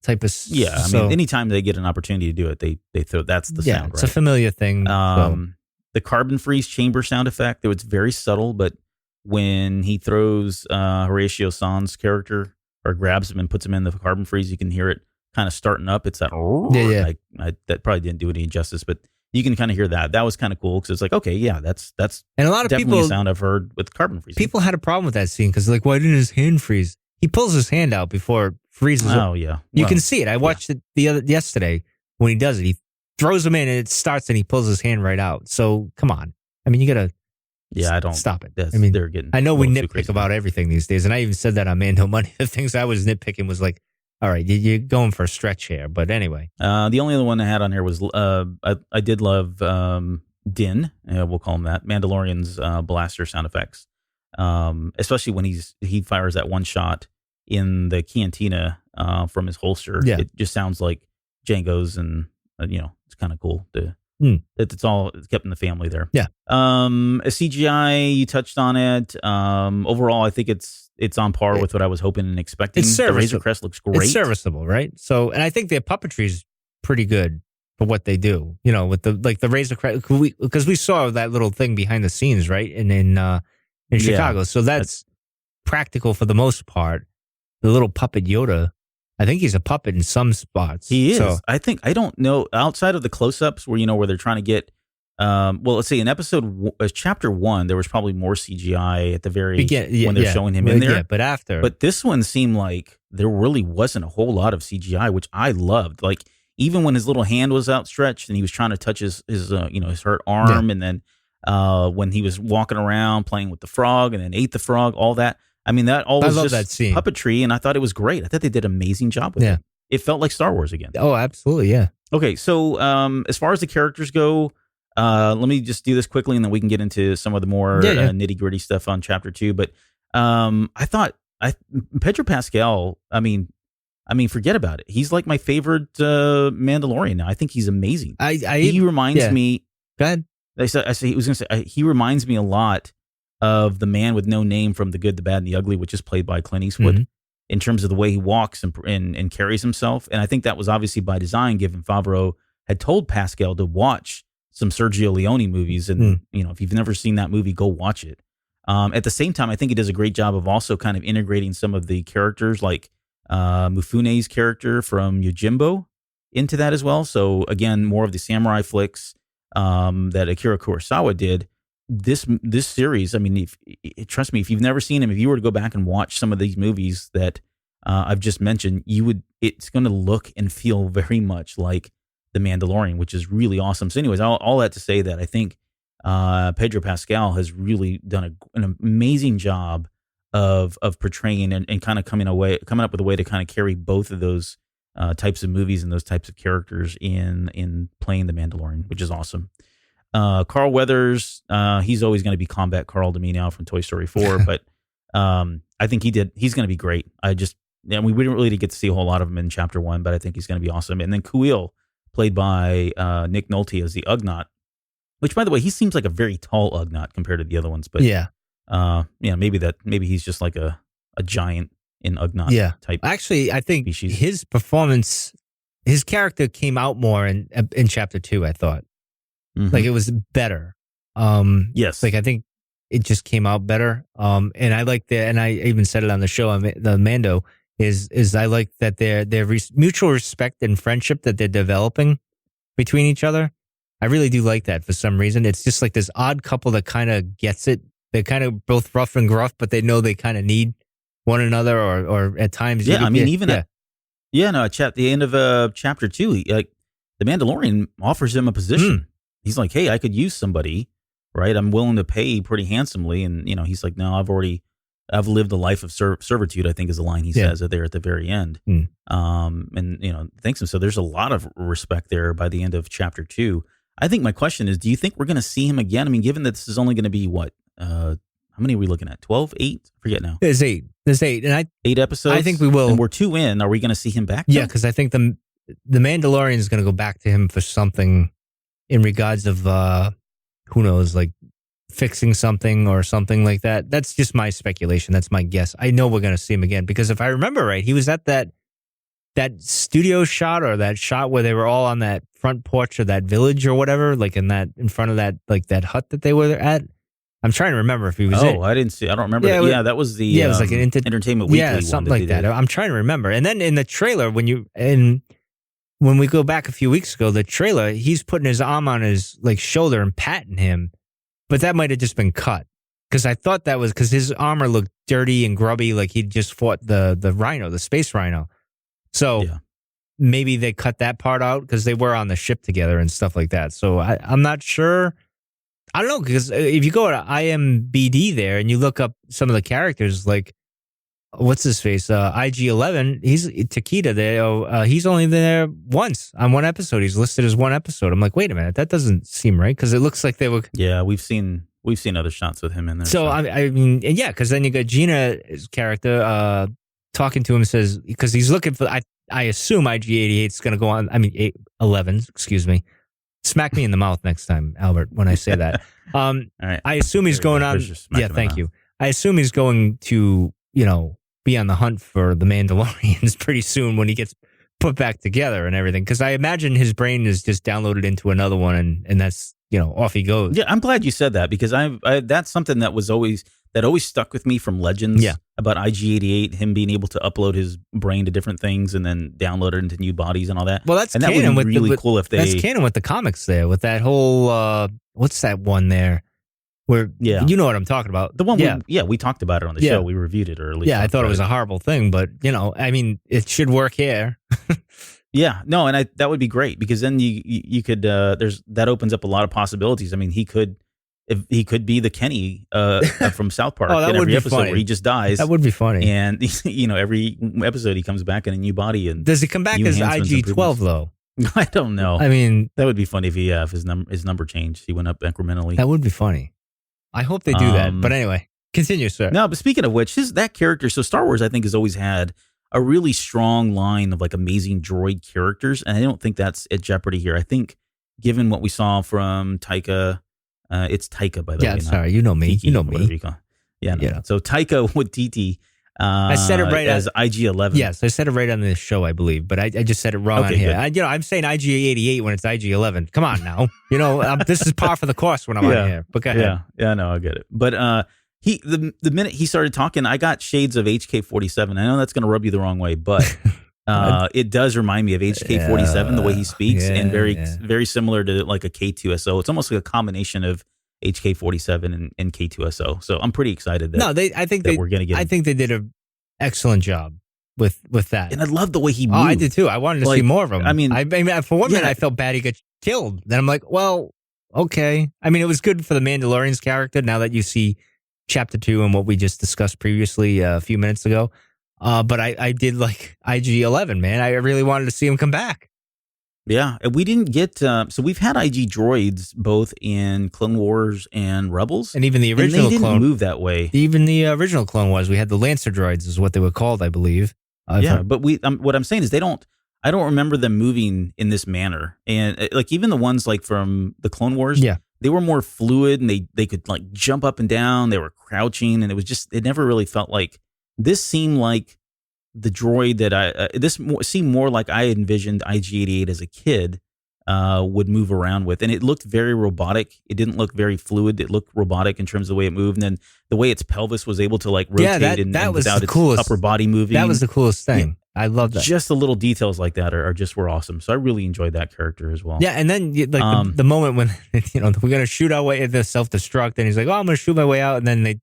type of. Yeah, I mean, anytime they get an opportunity to do it, they throw that's the sound. It's right? a familiar thing. The carbon freeze chamber sound effect, it's very subtle, but when he throws Horatio San's character or grabs him and puts him in the carbon freeze, you can hear it kind of starting up. It's that that probably didn't do it any justice, but you can kind of hear that. That was kind of cool because it's like, okay, yeah, that's and a lot of definitely people, a sound I've heard with carbon freeze. People had a problem with that scene because like, why didn't his hand freeze? He pulls his hand out before it freezes. Oh yeah, you can see it. I watched it yesterday when he does it. He throws him in and it starts and he pulls his hand right out. So come on, I mean, you gotta. Yeah, I don't stop it. I mean, they're getting. I know we nitpick about everything these days, and I even said that on Mando Money. The things I was nitpicking was like, all right, you're going for a stretch here. But anyway. The only other one I had on here was I did love Din, we'll call him that, Mandalorian's blaster sound effects. Especially when he fires that one shot in the cantina from his holster. Yeah. It just sounds like Django's, and it's kind of cool that it's all kept in the family there. Yeah. A CGI, you touched on it. Overall, I think it's on par with what I was hoping and expecting. The Razor Crest looks great. It's serviceable, right? So, and I think their puppetry is pretty good for what they do. With the Razor Crest, because we saw that little thing behind the scenes, right? In Chicago, so that's practical for the most part. The little puppet Yoda, I think he's a puppet in some spots. He is. So, I don't know, outside of the close-ups where they're trying to get, let's say in chapter 1, there was probably more CGI at the very when they're showing him in there. Yeah, but this one seemed like there really wasn't a whole lot of CGI, which I loved. Like even when his little hand was outstretched and he was trying to touch his hurt arm, and then when he was walking around playing with the frog and then ate the frog, all that. I mean, that all was just puppetry, and I thought it was great. I thought they did an amazing job with it. It felt like Star Wars again. Oh, absolutely, yeah. Okay, so as far as the characters go, let me just do this quickly, and then we can get into some of the more nitty-gritty stuff on Chapter 2. But I thought Pedro Pascal, I mean, forget about it. He's like my favorite Mandalorian now. I think he's amazing. He reminds me... Go ahead. He reminds me a lot of the man with no name from The Good, the Bad, and the Ugly, which is played by Clint Eastwood, in terms of the way he walks and carries himself. And I think that was obviously by design, given Favreau had told Pascal to watch some Sergio Leone movies. And, if you've never seen that movie, go watch it. At the same time, I think he does a great job of also kind of integrating some of the characters, like Mifune's character from Yojimbo, into that as well. So again, more of the samurai flicks that Akira Kurosawa did. This series, I mean, trust me, if you've never seen him, if you were to go back and watch some of these movies that I've just mentioned, it's going to look and feel very much like The Mandalorian, which is really awesome. So anyways, all that to say that I think Pedro Pascal has really done an amazing job of portraying and kind of coming up with a way to kind of carry both of those types of movies and those types of characters in playing The Mandalorian, which is awesome. Carl Weathers, he's always going to be Combat Carl to me now from Toy Story 4, but I think he's going to be great. We didn't really get to see a whole lot of him in Chapter 1, but I think he's going to be awesome. And then Kuiil, played by Nick Nolte as the Ugnaught, which, by the way, he seems like a very tall Ugnaught compared to the other ones. But maybe he's just like a giant in Ugnaught type. Actually, I think species. His performance, his character came out more in Chapter 2, I thought. Mm-hmm. Like it was better. Yes. Like I think it just came out better. And I like and I even said it on the show, the Mando, is I like that their mutual respect and friendship that they're developing between each other. I really do like that for some reason. It's just like this odd couple that kind of gets it. They're kind of both rough and gruff, but they know they kind of need one another or at times. Yeah, at the end of Chapter 2, the Mandalorian offers him a position. He's like, hey, I could use somebody, right? I'm willing to pay pretty handsomely. And, he's like, no, I've lived a life of servitude, I think is the line he says there at the very end. And, thanks. And so there's a lot of respect there by the end of Chapter 2. I think my question is, do you think we're going to see him again? I mean, given that this is only going to be how many are we looking at? 12, 8? Forget now. There's 8. And 8 episodes? I think we will. And we're 2 in. Are we going to see him back? Yeah, because I think the Mandalorian is going to go back to him for something in regards of, who knows, like fixing something or something like that. That's just my speculation. That's my guess. I know we're going to see him again because if I remember right, he was at that studio shot or that shot where they were all on that front porch of that village or whatever, like in front of that, like that hut that they were at. I'm trying to remember if he was. Oh, I didn't see. I don't remember. Yeah, that was the. It was like an Entertainment Weekly, something like that. I'm trying to remember. And then in the trailer, when we go back a few weeks ago, the trailer, he's putting his arm on his shoulder and patting him, but that might have just been cut because I thought that was because his armor looked dirty and grubby, like he'd just fought the rhino, the space rhino. So maybe they cut that part out because they were on the ship together and stuff like that. So I'm not sure. I don't know because if you go to IMDb there and you look up some of the characters, like what's his face? IG-11. He's Takeda there. He's only there once on one episode. He's listed as one episode. I'm like, wait a minute, that doesn't seem right because it looks like they were. Yeah, we've seen We've seen other shots with him in there. So I mean, yeah, because then you got Gina's character talking to him, says, because he's looking for. I assume IG-88 is going to go on. I mean, 11. Excuse me. Smack me in the mouth next time, Albert, when I say that. All right. I assume he's going on. Yeah, thank you. I assume he's going to, be on the hunt for the Mandalorians pretty soon when he gets put back together and everything. Because I imagine his brain is just downloaded into another one, and that's, off he goes. Yeah, I'm glad you said that, because I that's something that always stuck with me from Legends about IG-88, him being able to upload his brain to different things and then download it into new bodies and all that. Well, that's and canon. That would be really cool if they... That's canon with the comics there, with that whole, what's that one there? Where, you know what I'm talking about. The one, we talked about it on the show. We reviewed it earlier. Yeah, I thought it was a horrible thing, but, I mean, it should work here. Yeah, no, and that would be great, because then you could that opens up a lot of possibilities. I mean, he could be the Kenny from South Park that in would every be episode funny. where he just dies. That would be funny. And every episode he comes back in a new body. And does he come back as IG-12 though? I don't know. I mean, that would be funny if his number changed. He went up incrementally. That would be funny. I hope they do that. But anyway, continue, sir. No, but speaking of which, that character. So Star Wars, I think, has always had a really strong line of like amazing droid characters, and I don't think that's at jeopardy here. I think, given what we saw from Taika, it's Taika, by the way. Yeah, sorry, you know me. Tiki, you know me. Yeah, no. So Taika with TT. I said it right as IG-11. Yes, I said it right on this show, I believe, but I just said it wrong on here. I'm saying IG-88 when it's IG-11. Come on now, this is par for the course when I'm on here. But go ahead. Yeah, no, I get it. But the minute he started talking, I got shades of HK-47. I know that's going to rub you the wrong way, but it does remind me of HK-47 the way he speaks, and very similar to like a K2SO. It's almost like a combination of HK-47 and K2SO. So I'm pretty excited I think we're going to get. I think they did an excellent job with that, and I love the way he moved. Oh, I did too. I wanted to see more of him. I mean, for one minute, I felt bad he got killed. Then I'm like, well, okay. I mean, it was good for the Mandalorian's character. Now that you see Chapter 2 and what we just discussed previously a few minutes ago, but I did like IG-11, man. I really wanted to see him come back. Yeah, and we didn't get. So we've had IG droids both in Clone Wars and Rebels, and even the original. And they didn't move that way. Even the original Clone Wars, we had the Lancer droids, is what they were called, I believe. But what I'm saying is I don't remember them moving in this manner, and like even the ones like from the Clone Wars, they were more fluid, and they could like jump up and down. They were crouching, and it never really felt like this. Seemed like the droid that seemed more like I envisioned IG-88 as a kid would move around with, and it looked very robotic. It didn't look very fluid. It looked robotic in terms of the way it moved, and then the way its pelvis was able to like rotate and was without the coolest, its upper body moving. That was the coolest thing. I love that. Just the little details like that were awesome. So I really enjoyed that character as well. Yeah, and then like the moment when we're gonna shoot our way at the self-destruct, and he's like, "Oh, I'm gonna shoot my way out," and then the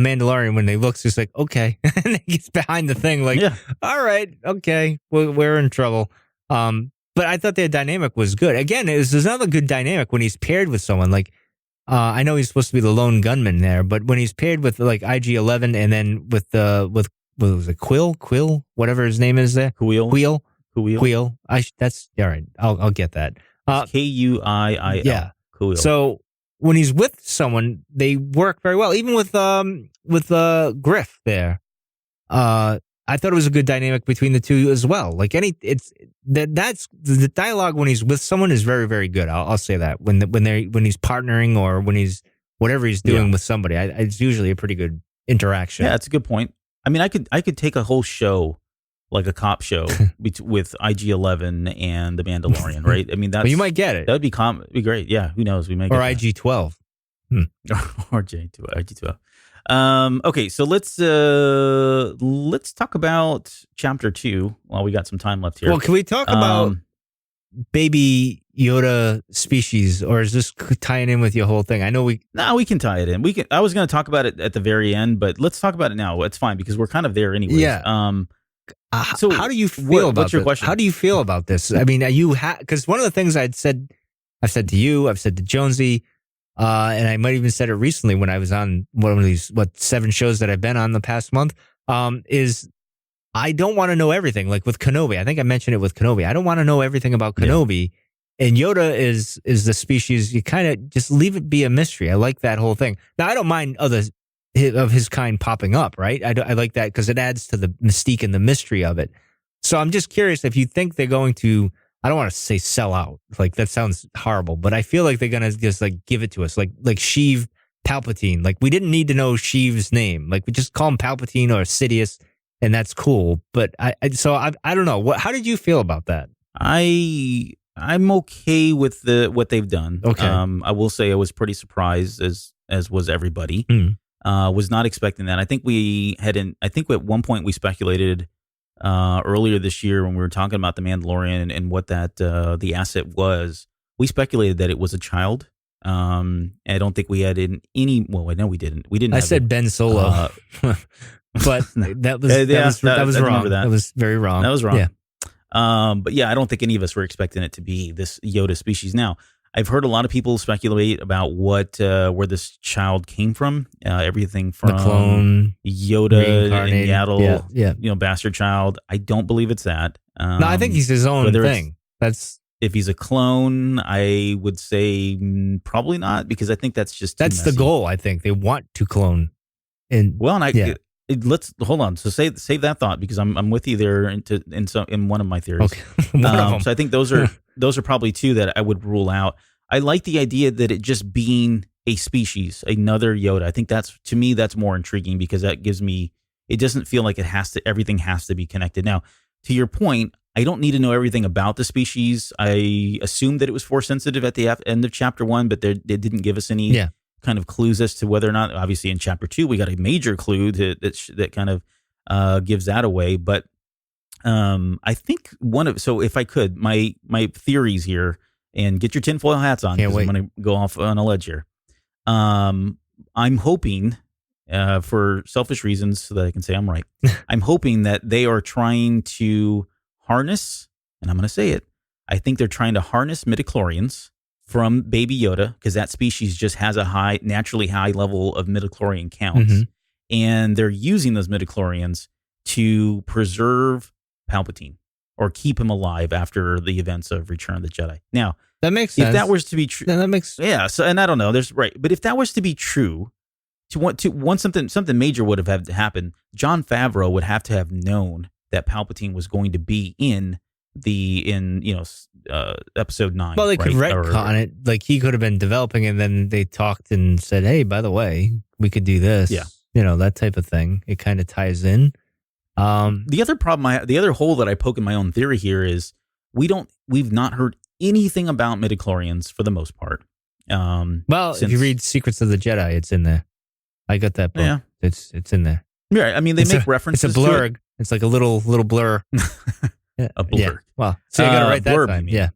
Mandalorian, when they looks, he's like, okay. And he gets behind the thing like, all right, okay, we're in trouble. But I thought their dynamic was good. Again, there's another good dynamic when he's paired with someone. Like, I know he's supposed to be the lone gunman there, but when he's paired with like IG-11 and then with what was it, Quill, whatever his name is there? Quill. That's, all right, I'll get that. Kuiil. Yeah. Quill. So, when he's with someone, they work very well. Even with Griff there, I thought it was a good dynamic between the two as well. Like that's the dialogue when he's with someone is very, very good. I'll say that when he's partnering or when he's whatever he's doing with somebody, it's usually a pretty good interaction. Yeah, that's a good point. I mean, I could take a whole show, like a cop show, with IG-11 and the Mandalorian, right? I mean, well, you might get it. That would be great. Yeah, who knows? We might or get IG-12 or IG-12. Okay, so let's talk about Chapter 2 while we got some time left here. Well, can we talk about Baby Yoda species, or is this tying in with your whole thing? I know we can tie it in. I was going to talk about it at the very end, but let's talk about it now. It's fine because we're kind of there anyway. Yeah. So how do you feel about what's your question? How do you feel about this? I mean, because one of the things I've said to you, I've said to Jonesy, and I might even said it recently when I was on one of these 7 shows that I've been on the past month, is I don't want to know everything. Like with Kenobi, I think I mentioned it with Kenobi. I don't want to know everything about Kenobi and Yoda is the species. You kind of just leave it be a mystery. I like that whole thing. Now I don't mind others of his kind popping up, right? I like that because it adds to the mystique and the mystery of it. So I'm just curious if you think they're going to, I don't want to say sell out, like that sounds horrible, but I feel like they're going to just like give it to us, like Sheev Palpatine. Like we didn't need to know Sheev's name. Like we just call him Palpatine or Sidious, and that's cool. But I don't know. How did you feel about that? I'm okay with what they've done. Okay. I will say I was pretty surprised as was everybody. Was not expecting that. I think at one point we speculated earlier this year when we were talking about the Mandalorian and what that the asset was. We speculated that it was a child. I don't think we had any. Well, I know we didn't. We didn't. I said Ben Solo, but that was wrong. That was very wrong. That was wrong. Yeah. But yeah, I don't think any of us were expecting it to be this Yoda species. Now, I've heard a lot of people speculate about where this child came from. Everything from the clone, Yoda and Yaddle, yeah. Bastard child. I don't believe it's that. No, I think he's his own thing. If he's a clone, I would say probably not, because I think that's just that's the goal. I think they want to clone. Let's hold on. So save that thought, because I'm with you there in one of my theories. Okay. So I think those are probably two that I would rule out. I like the idea that it just being a species, another Yoda. I think to me that's more intriguing, because that gives me, it doesn't feel like everything has to be connected. Now, to your point, I don't need to know everything about the species. I assumed that it was Force sensitive at the end of Chapter 1, but it didn't give us any kind of clues as to whether or not. Obviously, in Chapter 2, we got a major clue that kind of gives that away. But I think so if I could, my theories here, and get your tinfoil hats on, because I'm going to go off on a ledge here. I'm hoping, for selfish reasons, so that I can say I'm right, I'm hoping that they are trying to harness, and I'm going to say it, I think they're trying to harness midichlorians from Baby Yoda, because that species just has a naturally high level of midichlorian counts. Mm-hmm. And they're using those midichlorians to preserve Palpatine, or keep him alive after the events of Return of the Jedi. Now, that makes sense. If that was to be true, So, and I don't know, but if that was to be true, something major would have had to happen. Jon Favreau would have to have known that Palpatine was going to be in Episode 9. Well, they could retcon it. Like, he could have been developing, and then they talked and said, "Hey, by the way, we could do this." Yeah, that type of thing. It kind of ties in. The other hole that I poke in my own theory here is we've not heard anything about midichlorians for the most part. If you read Secrets of the Jedi, it's in there. I got that book. Yeah. It's in there. Yeah, I mean, they make references. It's a blurg. It's like a little blur. A blur. Yeah. Well, so you got to write that blurb, time. Yeah.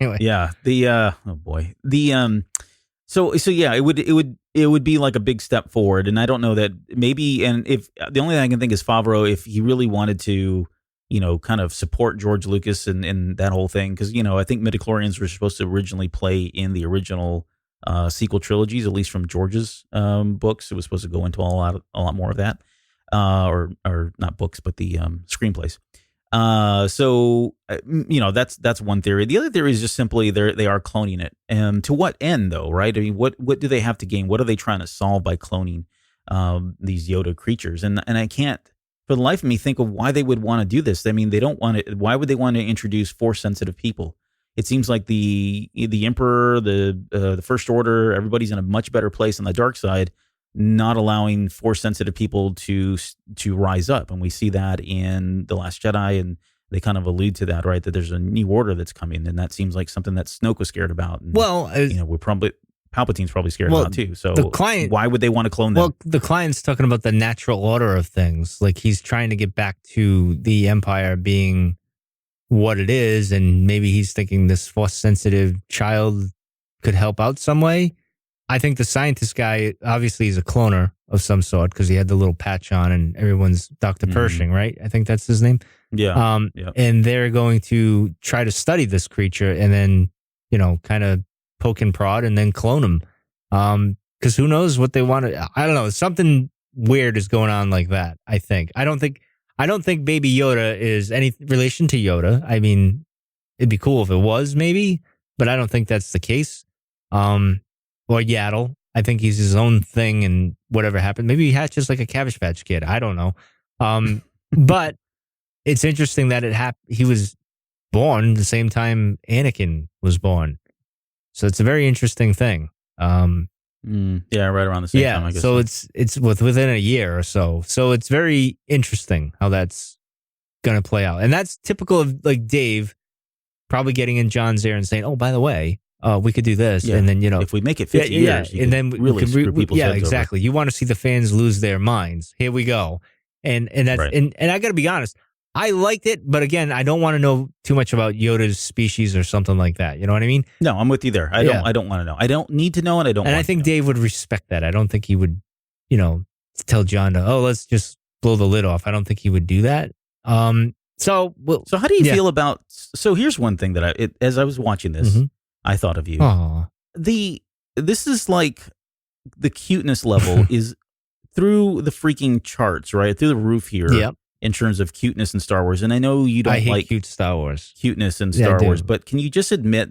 Anyway. Yeah. Oh boy. So yeah, it would be like a big step forward, and I don't know that maybe. And if the only thing I can think is Favreau, if he really wanted to, kind of support George Lucas and that whole thing, because I think midichlorians were supposed to originally play in the original sequel trilogies, at least from George's books. It was supposed to go into a lot more of that, or not books, but the screenplays. So that's one theory. The other theory is just simply they are cloning it. To what end, though, right? I mean, what do they have to gain? What are they trying to solve by cloning these Yoda creatures? And I can't, for the life of me, think of why they would want to do this. I mean, they don't want to. Why would they want to introduce Force sensitive people? It seems like the Emperor, the First Order, everybody's in a much better place on the dark side, not allowing Force sensitive people to rise up. And we see that in The Last Jedi, and they kind of allude to that, right? That there's a new order that's coming, and that seems like something that Snoke was scared about. And, Palpatine's probably scared about too. So why would they want to clone them? Well, the client's talking about the natural order of things. Like, he's trying to get back to the Empire being what it is, and maybe he's thinking this Force sensitive child could help out some way. I think the scientist guy obviously is a cloner of some sort, because he had the little patch on, and everyone's Dr. Pershing, right? I think that's his name. Yeah. And they're going to try to study this creature, and then, kind of poke and prod, and then clone him. Because who knows what they want to, I don't know. Something weird is going on like that, I think. I don't think Baby Yoda is any relation to Yoda. I mean, it'd be cool if it was, maybe. but I don't think that's the case. Or Yaddle. I think he's his own thing, and whatever happened, maybe he hatches like a Cabbage Patch Kid. I don't know. But it's interesting that he was born the same time Anakin was born. So it's a very interesting thing. Yeah, right around the same time, I guess. So it's within a year or so. So it's very interesting how that's going to play out. And that's typical of like Dave probably getting in John's ear and saying, oh, by the way, we could do this. Yeah. And then, if we make it 50 years, and then really screw people's heads exactly. over. You want to see the fans lose their minds. Here we go. And that's, Right. and I got to be honest, I liked it, but again, I don't want to know too much about Yoda's species or something like that. You know what I mean? No, I'm with you there. I don't want to know. I don't need to know, and I don't. And I think Dave would respect that. I don't think he would, tell John to, let's just blow the lid off. I don't think he would do that. So how do you feel about? So here's one thing that as I was watching this, I thought of you. Aww. This is like the cuteness level is through the freaking charts, right? Through the roof here. Yep. In terms of cuteness in Star Wars. And I know you don't like cute Star Wars. Cuteness in Star Wars, but can you just admit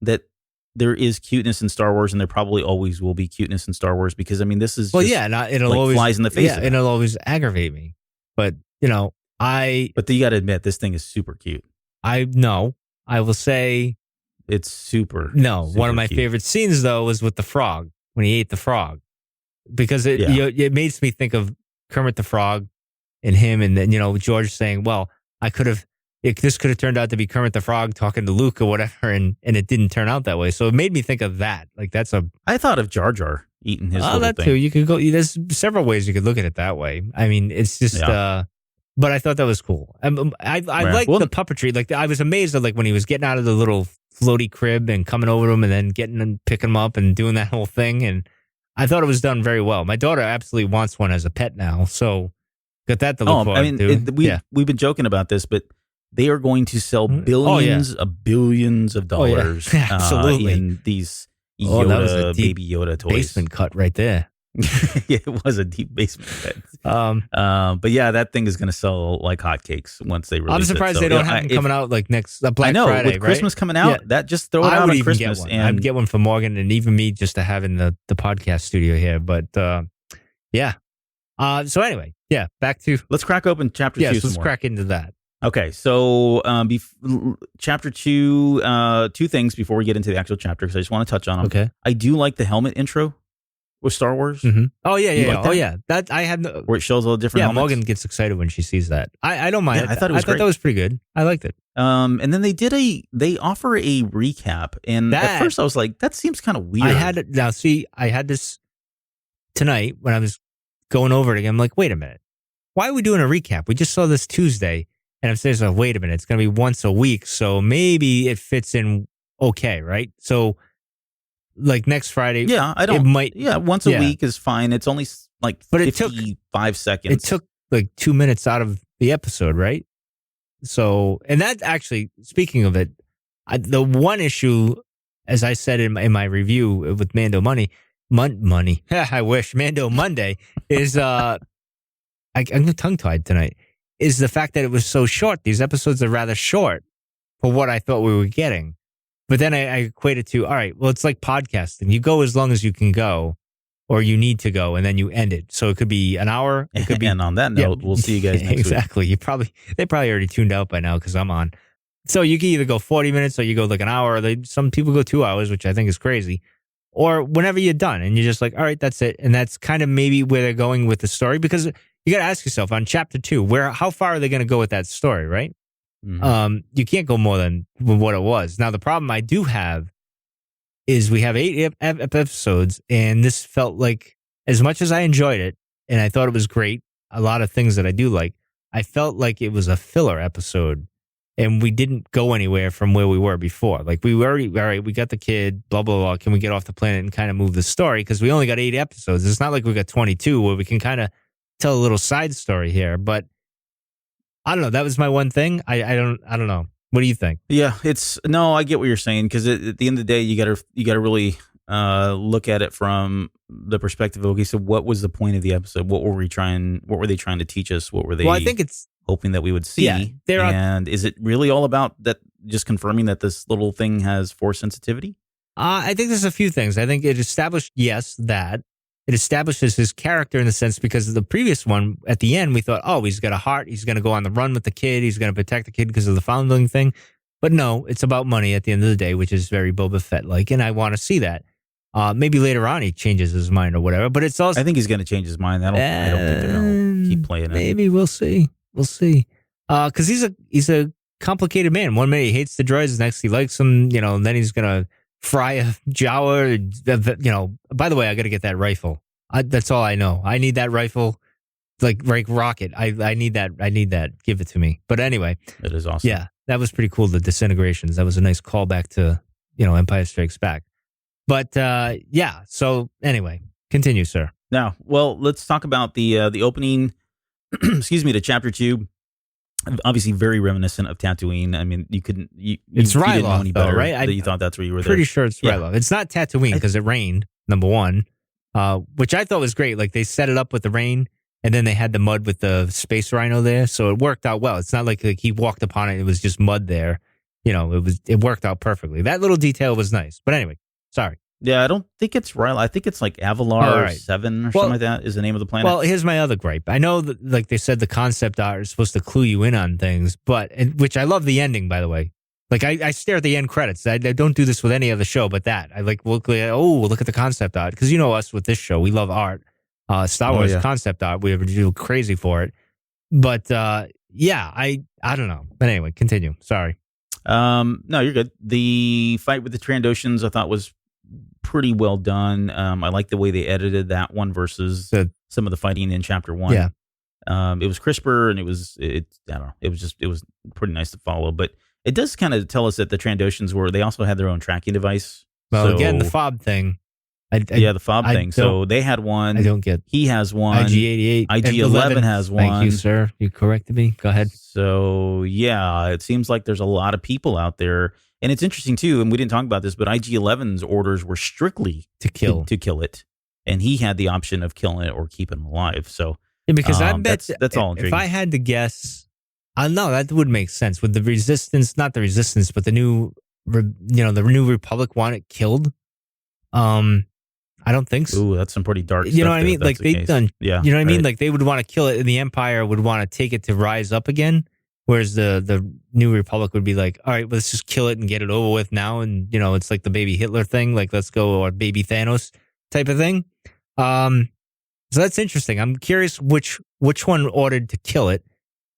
that there is cuteness in Star Wars and there probably always will be cuteness in Star Wars? Because, I mean, this is it'll like always flies in the face. Yeah, it'll always aggravate me. But, But you got to admit, this thing is super cute. I will say... It's super one of my cute. favorite scenes, though, was with the frog, when he ate the frog. Because it makes me think of Kermit the Frog and him, and then George saying, "Well, this could have turned out to be Kermit the Frog talking to Luke or whatever," and it didn't turn out that way. So it made me think of that. Like I thought of Jar Jar eating his little that thing. too. You could go. There's several ways you could look at it that way. I mean, it's just. But I thought that was cool. I like the puppetry. Like I was amazed at like when he was getting out of the little floaty crib and coming over to him and then getting and picking him up and doing that whole thing. And I thought it was done very well. My daughter absolutely wants one as a pet now. So. Got that to look forward to. We've been joking about this, but they are going to sell billions of dollars absolutely. In these Yoda, Baby Yoda toys. Basement cut right there. It was a deep basement cut. But yeah, that thing is going to sell like hotcakes once they release it. I'm surprised they don't have them coming out like next Black Friday. I know, with right? Christmas coming out, that just throw it out on Christmas. I'd get one for Morgan and even me just to have in the podcast studio here. But so anyway, back to... Let's crack open chapter 2 Yes, some let's more. crack into that. Okay, so chapter 2, two things before we get into the actual chapter, because I just want to touch on them. Okay. I do like the helmet intro with Star Wars. Mm-hmm. Oh, yeah, You like that? Oh, yeah. That I had... Where it shows all the different helmets. Morgan gets excited when she sees that. I don't mind it. I thought it was great. that was pretty good. I liked it. And then they offer a recap, and at first I was like, that seems kind of weird. I had this tonight when I was going over it again. I'm like, wait a minute. Why are we doing a recap? We just saw this Tuesday, and I'm saying, wait a minute, it's going to be once a week, so maybe it fits in okay, right? So, like next Friday, once a week is fine. It's only like 55 seconds. It took like 2 minutes out of the episode, right? So, and that actually, speaking of it, the one issue, as I said in my review with Mando Money, I wish Mando Monday is I'm tongue-tied tonight, is the fact that it was so short. These episodes are rather short for what I thought we were getting. But then I equate it to, all right, well, it's like podcasting. You go as long as you can go or you need to go, and then you end it. So it could be an hour. It could be, and on that note, we'll see you guys next week. Exactly. They probably already tuned out by now because I'm on. So you can either go 40 minutes or you go like an hour. Some people go 2 hours, which I think is crazy. Or whenever you're done and you're just like, all right, that's it. And that's kind of maybe where they're going with the story, because you got to ask yourself on chapter 2, how far are they going to go with that story, right? Mm-hmm. You can't go more than what it was. Now, the problem I do have is we have 8 episodes, and this felt like, as much as I enjoyed it and I thought it was great, a lot of things that I do like, I felt like it was a filler episode. And we didn't go anywhere from where we were before. Like we were already, all right, we got the kid, blah, blah, blah. Can we get off the planet and kind of move the story? Because we only got 8 episodes. It's not like we got 22 where we can kind of tell a little side story here. But I don't know. That was my one thing. I don't know. What do you think? Yeah, I get what you're saying, because at the end of the day, you gotta really look at it from the perspective of, okay, so what was the point of the episode? What were they trying to teach us? What were they? Well, I think it's hoping that we would see. Yeah, and is it really all about that just confirming that this little thing has force sensitivity? I think there's a few things. I think it established, yes, that. It establishes his character in the sense because of the previous one, at the end, we thought, oh, he's got a heart. He's going to go on the run with the kid. He's going to protect the kid because of the foundling thing. But no, it's about money at the end of the day, which is very Boba Fett-like, and I want to see that. Maybe later on he changes his mind or whatever, but it's also... I think he's going to change his mind. I don't think they're going to keep playing it. Maybe, we'll see. We'll see. Because he's a complicated man. One minute he hates the droids, next he likes them, and then he's going to fry a Jawa, By the way, I got to get that rifle. That's all I know. I need that rifle, like rocket. I need that. I need that. Give it to me. But anyway, it is awesome. Yeah, that was pretty cool. The disintegrations. That was a nice callback to Empire Strikes Back. But yeah. So anyway, continue, sir. Now, well, let's talk about the opening. Excuse me, to Chapter 2. Obviously, very reminiscent of Tatooine. I mean, you couldn't. It's you didn't know Ryloth, any better, though, right? You thought that's where you were. Pretty there. sure it's Ryloth. It's not Tatooine because it rained. Number one, which I thought was great. Like they set it up with the rain, and then they had the mud with the space rhino there, so it worked out well. It's not like he walked upon it; and it was just mud there. It worked out perfectly. That little detail was nice. But anyway, sorry. Yeah, I don't think it's Ryloth. I think it's like Avalar 7 or something like that is the name of the planet. Well, here's my other gripe. I know that, like they said, the concept art is supposed to clue you in on things, which I love the ending, by the way. Like I stare at the end credits. I don't do this with any other show, but that I like. Look at the concept art because us with this show, we love art. Star Wars concept art, we do crazy for it. But yeah, I don't know. But anyway, continue. Sorry. No, you're good. The fight with the Trandoshans, I thought was pretty well done. I like the way they edited that one versus some of the fighting in Chapter 1. Yeah. It was crisper and it was pretty nice to follow, but it does kind of tell us that the Trandoshans they also had their own tracking device. Well, again, the fob thing. The fob thing. So they had one. I don't get. He has one. IG-88. IG-11 has one. Thank you, sir. You corrected me. Go ahead. So yeah, it seems like there's a lot of people out there. And it's interesting too, and we didn't talk about this, but IG-11's orders were strictly to kill it, and he had the option of killing it or keeping him alive. So yeah, because I bet that's all intriguing. If I had to guess, no, that would make sense with the resistance, not the resistance, but the new, the new Republic want it killed. I don't think so. Ooh, that's some pretty dark. You know what I mean? Like they've done. Yeah. You know what I mean? Like they would want to kill it, and the Empire would want to take it to rise up again. Whereas the New Republic would be like, all right, let's just kill it and get it over with now. And, it's like the baby Hitler thing, like let's go, or baby Thanos type of thing. So that's interesting. I'm curious which one ordered to kill it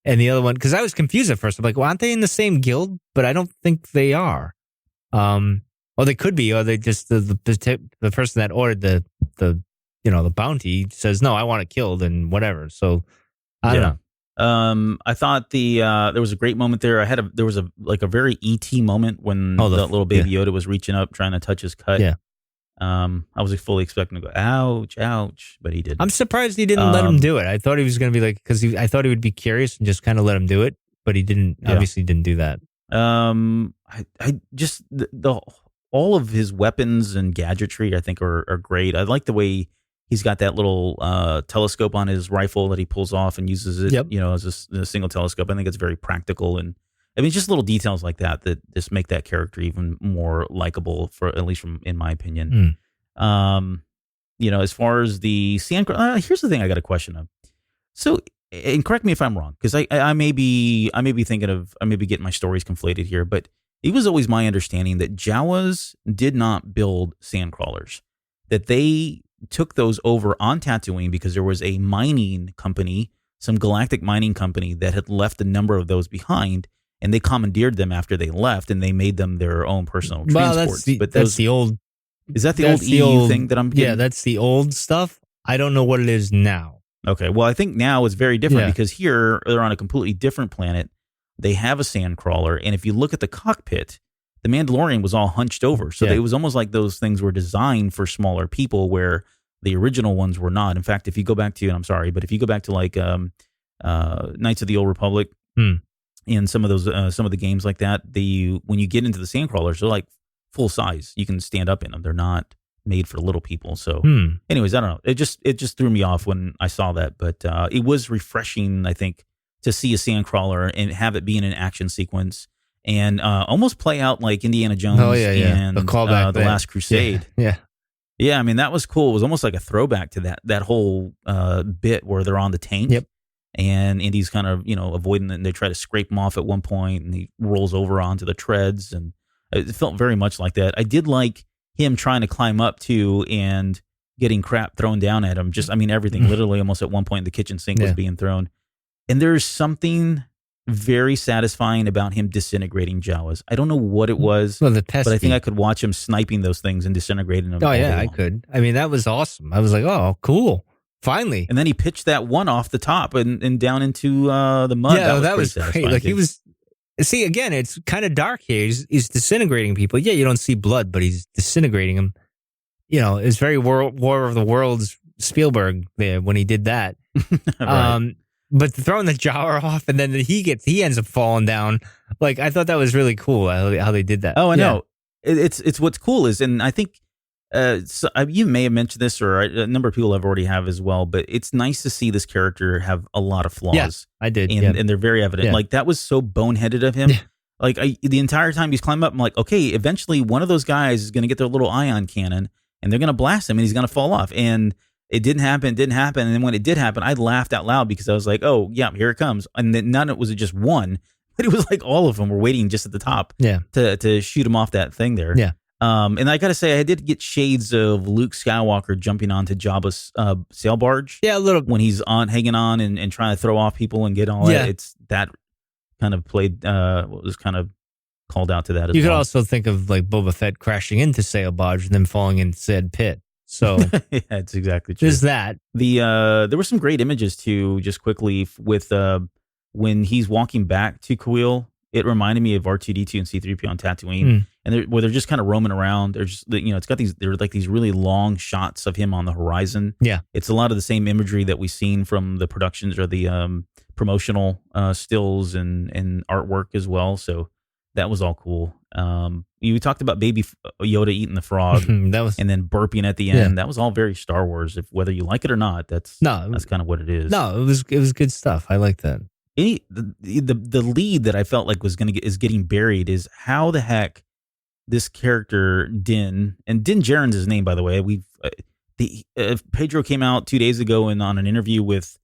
and the other one, because I was confused at first. I'm like, well, aren't they in the same guild? But I don't think they are. Or they could be, or they just, the person that ordered the bounty says, no, I want it killed and whatever. So I don't know. I thought there was a great moment there. There was a very ET moment when the little baby Yoda was reaching up trying to touch his cut. Yeah. I was fully expecting to go ouch, ouch, but he didn't. I'm surprised he didn't let him do it. I thought he was going to be like, because I thought he would be curious and just kind of let him do it, but he didn't. Yeah. Obviously, didn't do that. I just all of his weapons and gadgetry I think are great. I like the way he's got that little telescope on his rifle that he pulls off and uses it, as a single telescope. I think it's very practical, and I mean, just little details like that just make that character even more likable, for at least in my opinion. As far as the sand, here's the thing I got a question of. So, and correct me if I'm wrong, because I may be getting my stories conflated here, but it was always my understanding that Jawas did not build sand crawlers, that they took those over on Tatooine because there was a mining company, some galactic mining company that had left a number of those behind, and they commandeered them after they left, and they made them their own personal transports. That's the old. Is that the old EU thing that I'm getting? Yeah, that's the old stuff. I don't know what it is now. Okay, well, I think now it's very different because here they're on a completely different planet. They have a sand crawler, and if you look at the cockpit, the Mandalorian was all hunched over. So it was almost like those things were designed for smaller people where the original ones were not. In fact, if you go back to, and I'm sorry, but if you go back to like Knights of the Old Republic and some of the games like that, when you get into the sand crawlers, they're like full size. You can stand up in them. They're not made for little people. So anyways, I don't know. It just threw me off when I saw that, but it was refreshing, I think, to see a sand crawler and have it be in an action sequence. and almost play out like Indiana Jones and the callback, The Last Crusade. Yeah. I mean, that was cool. It was almost like a throwback to that whole bit where they're on the tank. Yep. And Indy's kind of, avoiding it, and they try to scrape him off at one point, and he rolls over onto the treads, and it felt very much like that. I did like him trying to climb up too and getting crap thrown down at him. Everything. Literally, almost at one point, the kitchen sink was being thrown. And there's something very satisfying about him disintegrating Jawas. I don't know what it was, but I think I could watch him sniping those things and disintegrating them. Oh, yeah, I could. I mean, that was awesome. I was like, oh, cool. Finally. And then he pitched that one off the top and down into the mud. Yeah, that was great. Like he was. See, again, it's kind of dark here. He's disintegrating people. Yeah, you don't see blood, but he's disintegrating them. It's very War of the Worlds Spielberg there when he did that. Right. But throwing the Jawa off, and then he ends up falling down. Like, I thought that was really cool how they did that. Oh, I know. It's what's cool is, and I think you may have mentioned this, or a number of people have as well, but it's nice to see this character have a lot of flaws. Yeah, I did. And they're very evident. Yeah. Like, that was so boneheaded of him. Yeah. Like, the entire time he's climbing up, I'm like, okay, eventually one of those guys is going to get their little ion cannon, and they're going to blast him, and he's going to fall off. And it didn't happen. And then when it did happen, I laughed out loud because I was like, oh, yeah, here it comes. And then none of it was just one, but it was like all of them were waiting just at the top to shoot him off that thing there. Yeah. And I got to say, I did get shades of Luke Skywalker jumping onto Jabba's sail barge. Yeah, a little. When he's hanging on and trying to throw off people and get all that. It's that kind of played, was kind of called out to that as well. You could also think of like Boba Fett crashing into sail barge and then falling into said pit. So yeah, it's exactly true. There's that. There were some great images too, just quickly with when he's walking back to Kuil. It reminded me of R2D2 and C3PO on Tatooine, and where they're just kind of roaming around. They're just, it's got they're like these really long shots of him on the horizon. Yeah, it's a lot of the same imagery that we've seen from the productions or the promotional stills and artwork as well. So that was all cool. You talked about Baby Yoda eating the frog, and then burping at the end. Yeah. That was all very Star Wars. Whether you like it or not, that's kind of what it is. No, it was good stuff. I like that. The lead that I felt like is getting buried is how the heck this character Din Djarin's his name, by the way. Pedro came out 2 days ago and on an interview with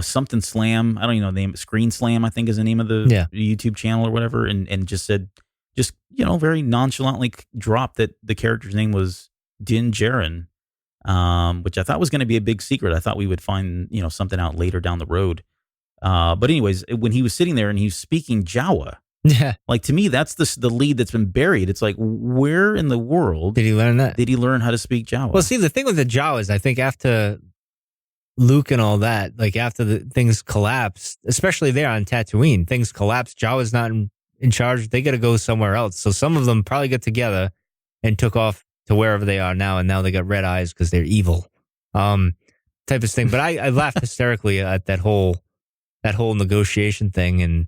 something Slam. I don't even know the name. Screen Slam, I think, is the name of the YouTube channel or whatever, and just said, very nonchalantly dropped that the character's name was Din Djarin, which I thought was going to be a big secret. I thought we would find something out later down the road. But anyways, when he was sitting there and he was speaking Jawa, like to me, that's the lead that's been buried. It's like, where in the world did he learn that? Did he learn how to speak Jawa? Well, see, the thing with the Jawas, I think after Luke and all that, like after the things collapsed, especially there on Tatooine, things collapsed. Jawa's not in charge. They got to go somewhere else. So some of them probably got together and took off to wherever they are now, and now they got red eyes because they're evil, type of thing. But I laughed hysterically at that whole negotiation thing, and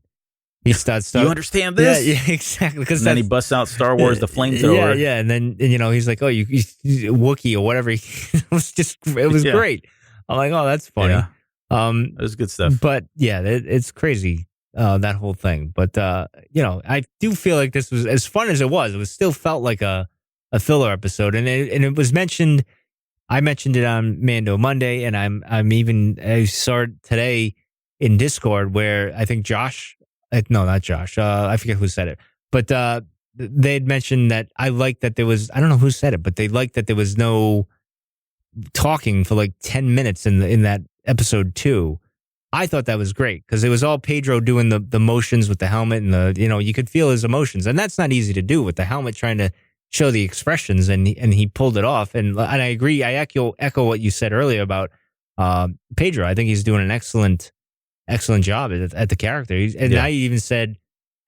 he starts. You understand this? Yeah, exactly. Because then he busts out Star Wars, the flamethrower. Yeah, and then he's like, "Oh, you Wookiee or whatever." It was great. I'm like, "Oh, that's funny." Yeah. It was good stuff. But yeah, it's crazy that whole thing. But I do feel like this was as fun as it was. It still felt like a filler episode, and it was mentioned. I mentioned it on Mando Monday, and I saw it today in Discord where I think not Josh. I forget who said it, but they had mentioned that I liked that there was, I don't know who said it, but they liked that there was no talking for like 10 minutes in that episode 2. I thought that was great because it was all Pedro doing the motions with the helmet and you could feel his emotions, and that's not easy to do with the helmet trying to show the expressions, and he pulled it off. And I agree. I echo what you said earlier about Pedro. I think he's doing an excellent job at the character. I even said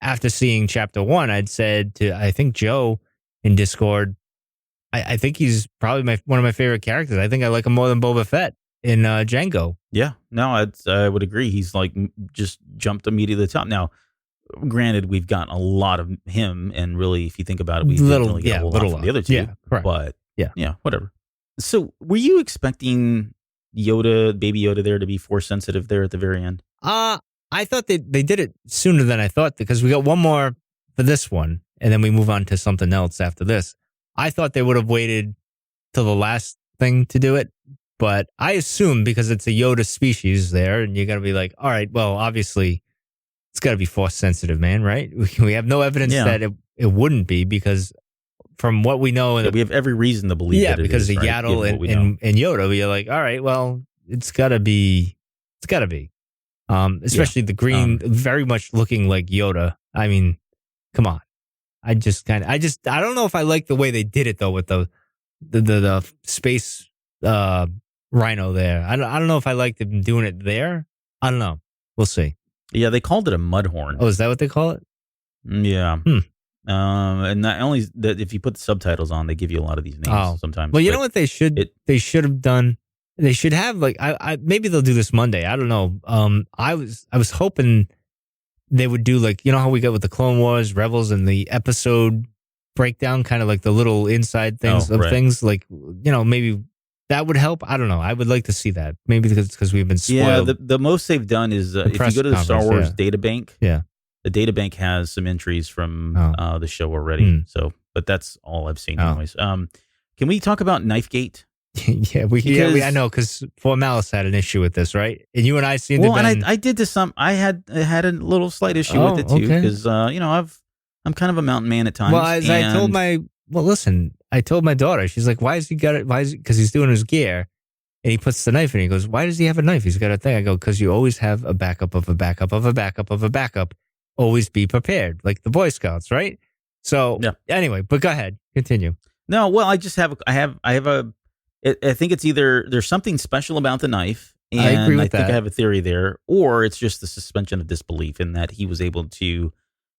after seeing chapter 1, I'd said to, I think, Joe in Discord, I think he's probably one of my favorite characters. I think I like him more than Boba Fett in Django. Yeah, no, I would agree. He's like just jumped immediately to the top. Now, granted, we've gotten a lot of him, and really, if you think about it, we didn't really get a whole lot from the other two. Yeah, correct. But yeah, whatever. So, were you expecting Baby Yoda there to be force sensitive there at the very end? I thought they did it sooner than I thought because we got one more for this one, and then we move on to something else after this. I thought they would have waited till the last thing to do it, but I assume because it's a Yoda species there, and you're gonna be like, all right, well, obviously it's got to be force sensitive, man, right? We have no evidence that it wouldn't be because from what we know, we have every reason to believe that it because is, of right? Yaddle and Yoda, you're like, all right, well, it's got to be. Especially the green, very much looking like Yoda. I mean, come on. I don't know if I like the way they did it though with the space rhino there. I don't know if I like them doing it there. I don't know. We'll see. Yeah, they called it a mudhorn. Oh, is that what they call it? Yeah. And not only that, if you put the subtitles on, they give you a lot of these names sometimes. Well, you know what they should have done. They should have like I maybe they'll do this Monday. I don't know. I was hoping they would do like, you know how we got with the Clone Wars, Rebels, and the episode breakdown, kind of like the little inside things things. Like, you know, maybe that would help. I don't know. I would like to see that. Maybe because we've been spoiled. Yeah, the most they've done is if you go to the Star Wars databank. Yeah. The databank has some entries from the show already. So, but that's all I've seen anyways. Can we talk about Knifegate? I know, because Fort Malice had an issue with this, right? And you and I seemed to. And I did to some. I had a little slight issue with it too, because I'm kind of a mountain man at times. Well, I told my daughter, she's like, "Why has he got it? Why is because he's doing his gear, and he puts the knife in. He goes, why does he have a knife? He's got a thing." I go, because you always have a backup of a backup of a backup of a backup. Always be prepared, like the Boy Scouts, right? So anyway, but go ahead, continue. No, well, I just have I think it's either there's something special about the knife, and I agree with that. I have a theory there, or it's just the suspension of disbelief in that he was able to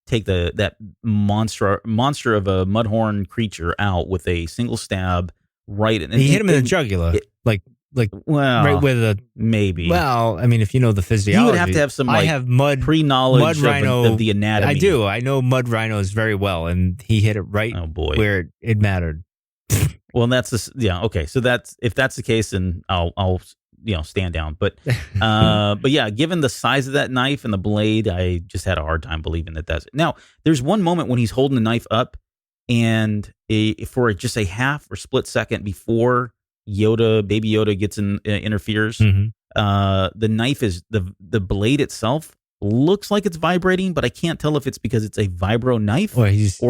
take that monster of a mudhorn creature out with a single stab, right? And he hit him in the jugular, right with a maybe. Well, I mean, if you know the physiology, you would have to have some. I have pre-knowledge of the anatomy. I do. I know mud rhinos very well, and he hit it right where it mattered. Well, okay. So if that's the case, then I'll stand down. But yeah, given the size of that knife and the blade, I just had a hard time believing that's it. Now, there's one moment when he's holding the knife up, and for just a half or split second before baby Yoda interferes, the knife is the blade itself looks like it's vibrating, but I can't tell if it's because it's a vibro knife or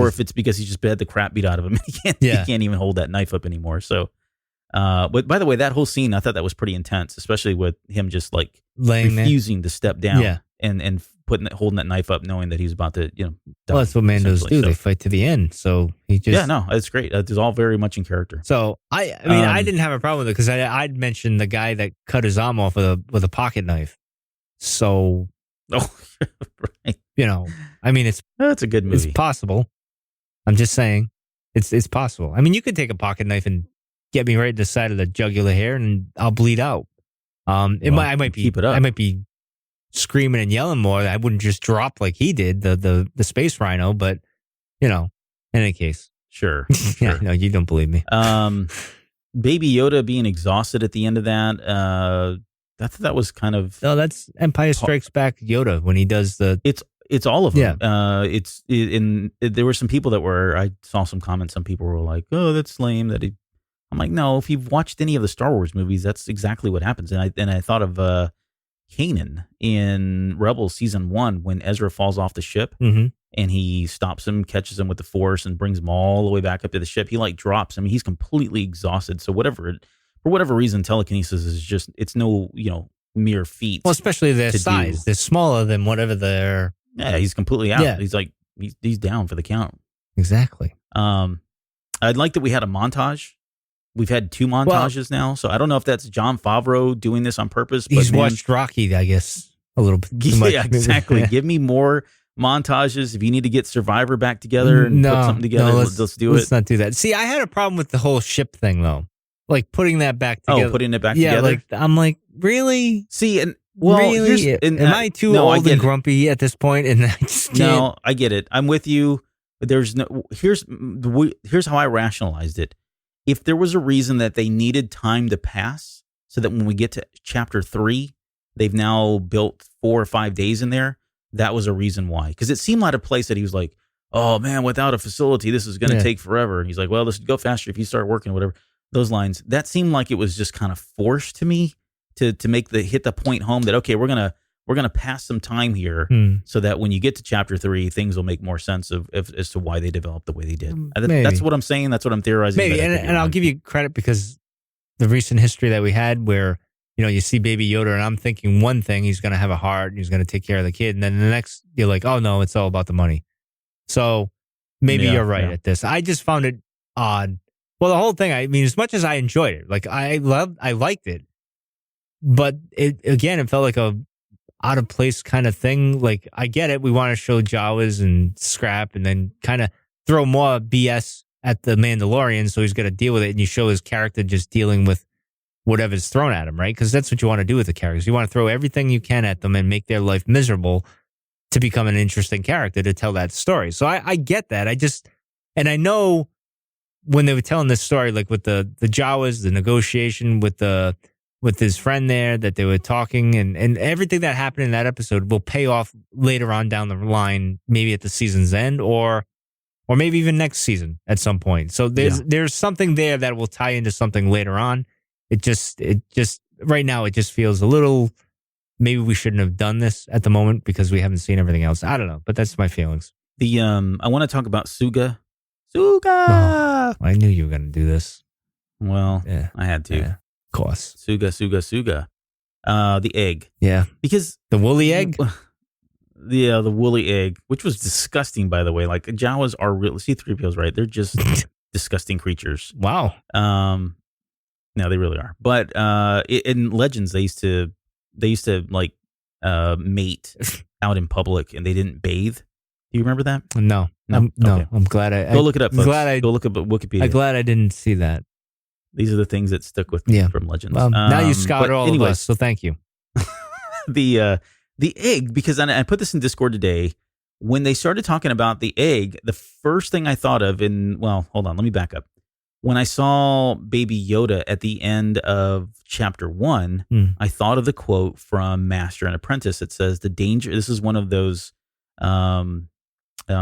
if it's because he just had the crap beat out of him. He can't even hold that knife up anymore. So, but by the way, that whole scene, I thought that was pretty intense, especially with him just like refusing to step down and holding that knife up, knowing that he's about to, die. Well, that's what Mandos do. So, they fight to the end. So he just it's great. It's all very much in character. So I mean, I didn't have a problem with it because I'd mentioned the guy that cut his arm off with a pocket knife. So. Oh, right. I mean, that's a good movie. It's possible. I'm just saying, it's possible. I mean, you could take a pocket knife and get me right to the side of the jugular here, and I'll bleed out. I might be screaming and yelling more. I wouldn't just drop like he did, the space rhino. But in any case, sure. Yeah, no, you don't believe me. Baby Yoda being exhausted at the end of that. I thought that was kind of... No, that's Empire Strikes Back Yoda when he does the... It's all of them. Yeah. There were some people I saw some comments, some people were like, oh, that's lame. I'm like, no, if you've watched any of the Star Wars movies, that's exactly what happens. And I thought of Kanan in Rebels Season 1 when Ezra falls off the ship and he stops him, catches him with the Force and brings him all the way back up to the ship. He drops him. He's completely exhausted. So for whatever reason, telekinesis is just, it's no, mere feat. Well, especially their size. They're smaller than whatever they're... Yeah, he's completely out. Yeah. He's like, he's down for the count. Exactly. I'd like that we had a montage. We've had 2 montages now, so I don't know if that's Jon Favreau doing this on purpose. But he's watched Rocky, I guess, a little bit too much. Yeah, exactly. Give me more montages. If you need to get Survivor back together and put something together, let's do it. Let's not do that. See, I had a problem with the whole ship thing, though. Like putting that back together. Oh, putting it back together? I'm like, really? See, and really? Am I too old and grumpy at this point? And I just can't. No, I get it. I'm with you. There's no. Here's how I rationalized it. If there was a reason that they needed time to pass, so that when we get to chapter 3, they've now built 4 or 5 days in there. That was a reason why. Because it seemed out of place that he was like, oh man, without a facility, this is going to take forever. And he's like, well, this would go faster if you start working, whatever. Those lines. That seemed like it was just kind of forced to me to hit the point home that, okay, we're gonna pass some time here so that when you get to chapter 3, things will make more sense as to why they developed the way they did. That's what I'm saying. That's what I'm theorizing. Maybe, and I'll give you credit because the recent history that we had where, you see Baby Yoda and I'm thinking one thing, he's going to have a heart and he's going to take care of the kid. And then the next, you're like, oh no, it's all about the money. So maybe you're right at this. I just found it odd. Well, the whole thing, I mean, as much as I enjoyed it, like I liked it, but it felt like a out of place kind of thing. Like I get it. We want to show Jawas and scrap and then kind of throw more BS at the Mandalorian. So he's got to deal with it. And you show his character just dealing with whatever's thrown at him, right? Because that's what you want to do with the characters. You want to throw everything you can at them and make their life miserable to become an interesting character to tell that story. So I get that. And I know when they were telling this story, like with the Jawas, the negotiation with his friend there, that they were talking and everything that happened in that episode will pay off later on down the line, maybe at the season's end or maybe even next season at some point. So there's something there that will tie into something later on. It just right now it just feels a little, maybe we shouldn't have done this at the moment because we haven't seen everything else. I don't know, but that's my feelings. I want to talk about Suga. Oh, I knew you were going to do this. Well, I had to. Yeah, of course. Suga. The egg. Yeah. Because the woolly egg? The woolly egg, which was disgusting, by the way. Like Jawas are real. C-3PO's right. They're just disgusting creatures. Wow. No, they really are. But in Legends, they used to like mate out in public, and they didn't bathe. Do you remember that? No. Okay. I'm glad I go look it up. Folks. Go look up Wikipedia. I'm glad I didn't see that. These are the things that stuck with me from Legends. Well, now you scoured all of us, so thank you. The egg, because I put this in Discord today. When they started talking about the egg, the first thing I thought of hold on, let me back up. When I saw Baby Yoda at the end of chapter 1, I thought of the quote from Master and Apprentice. It says, "The danger." This is one of those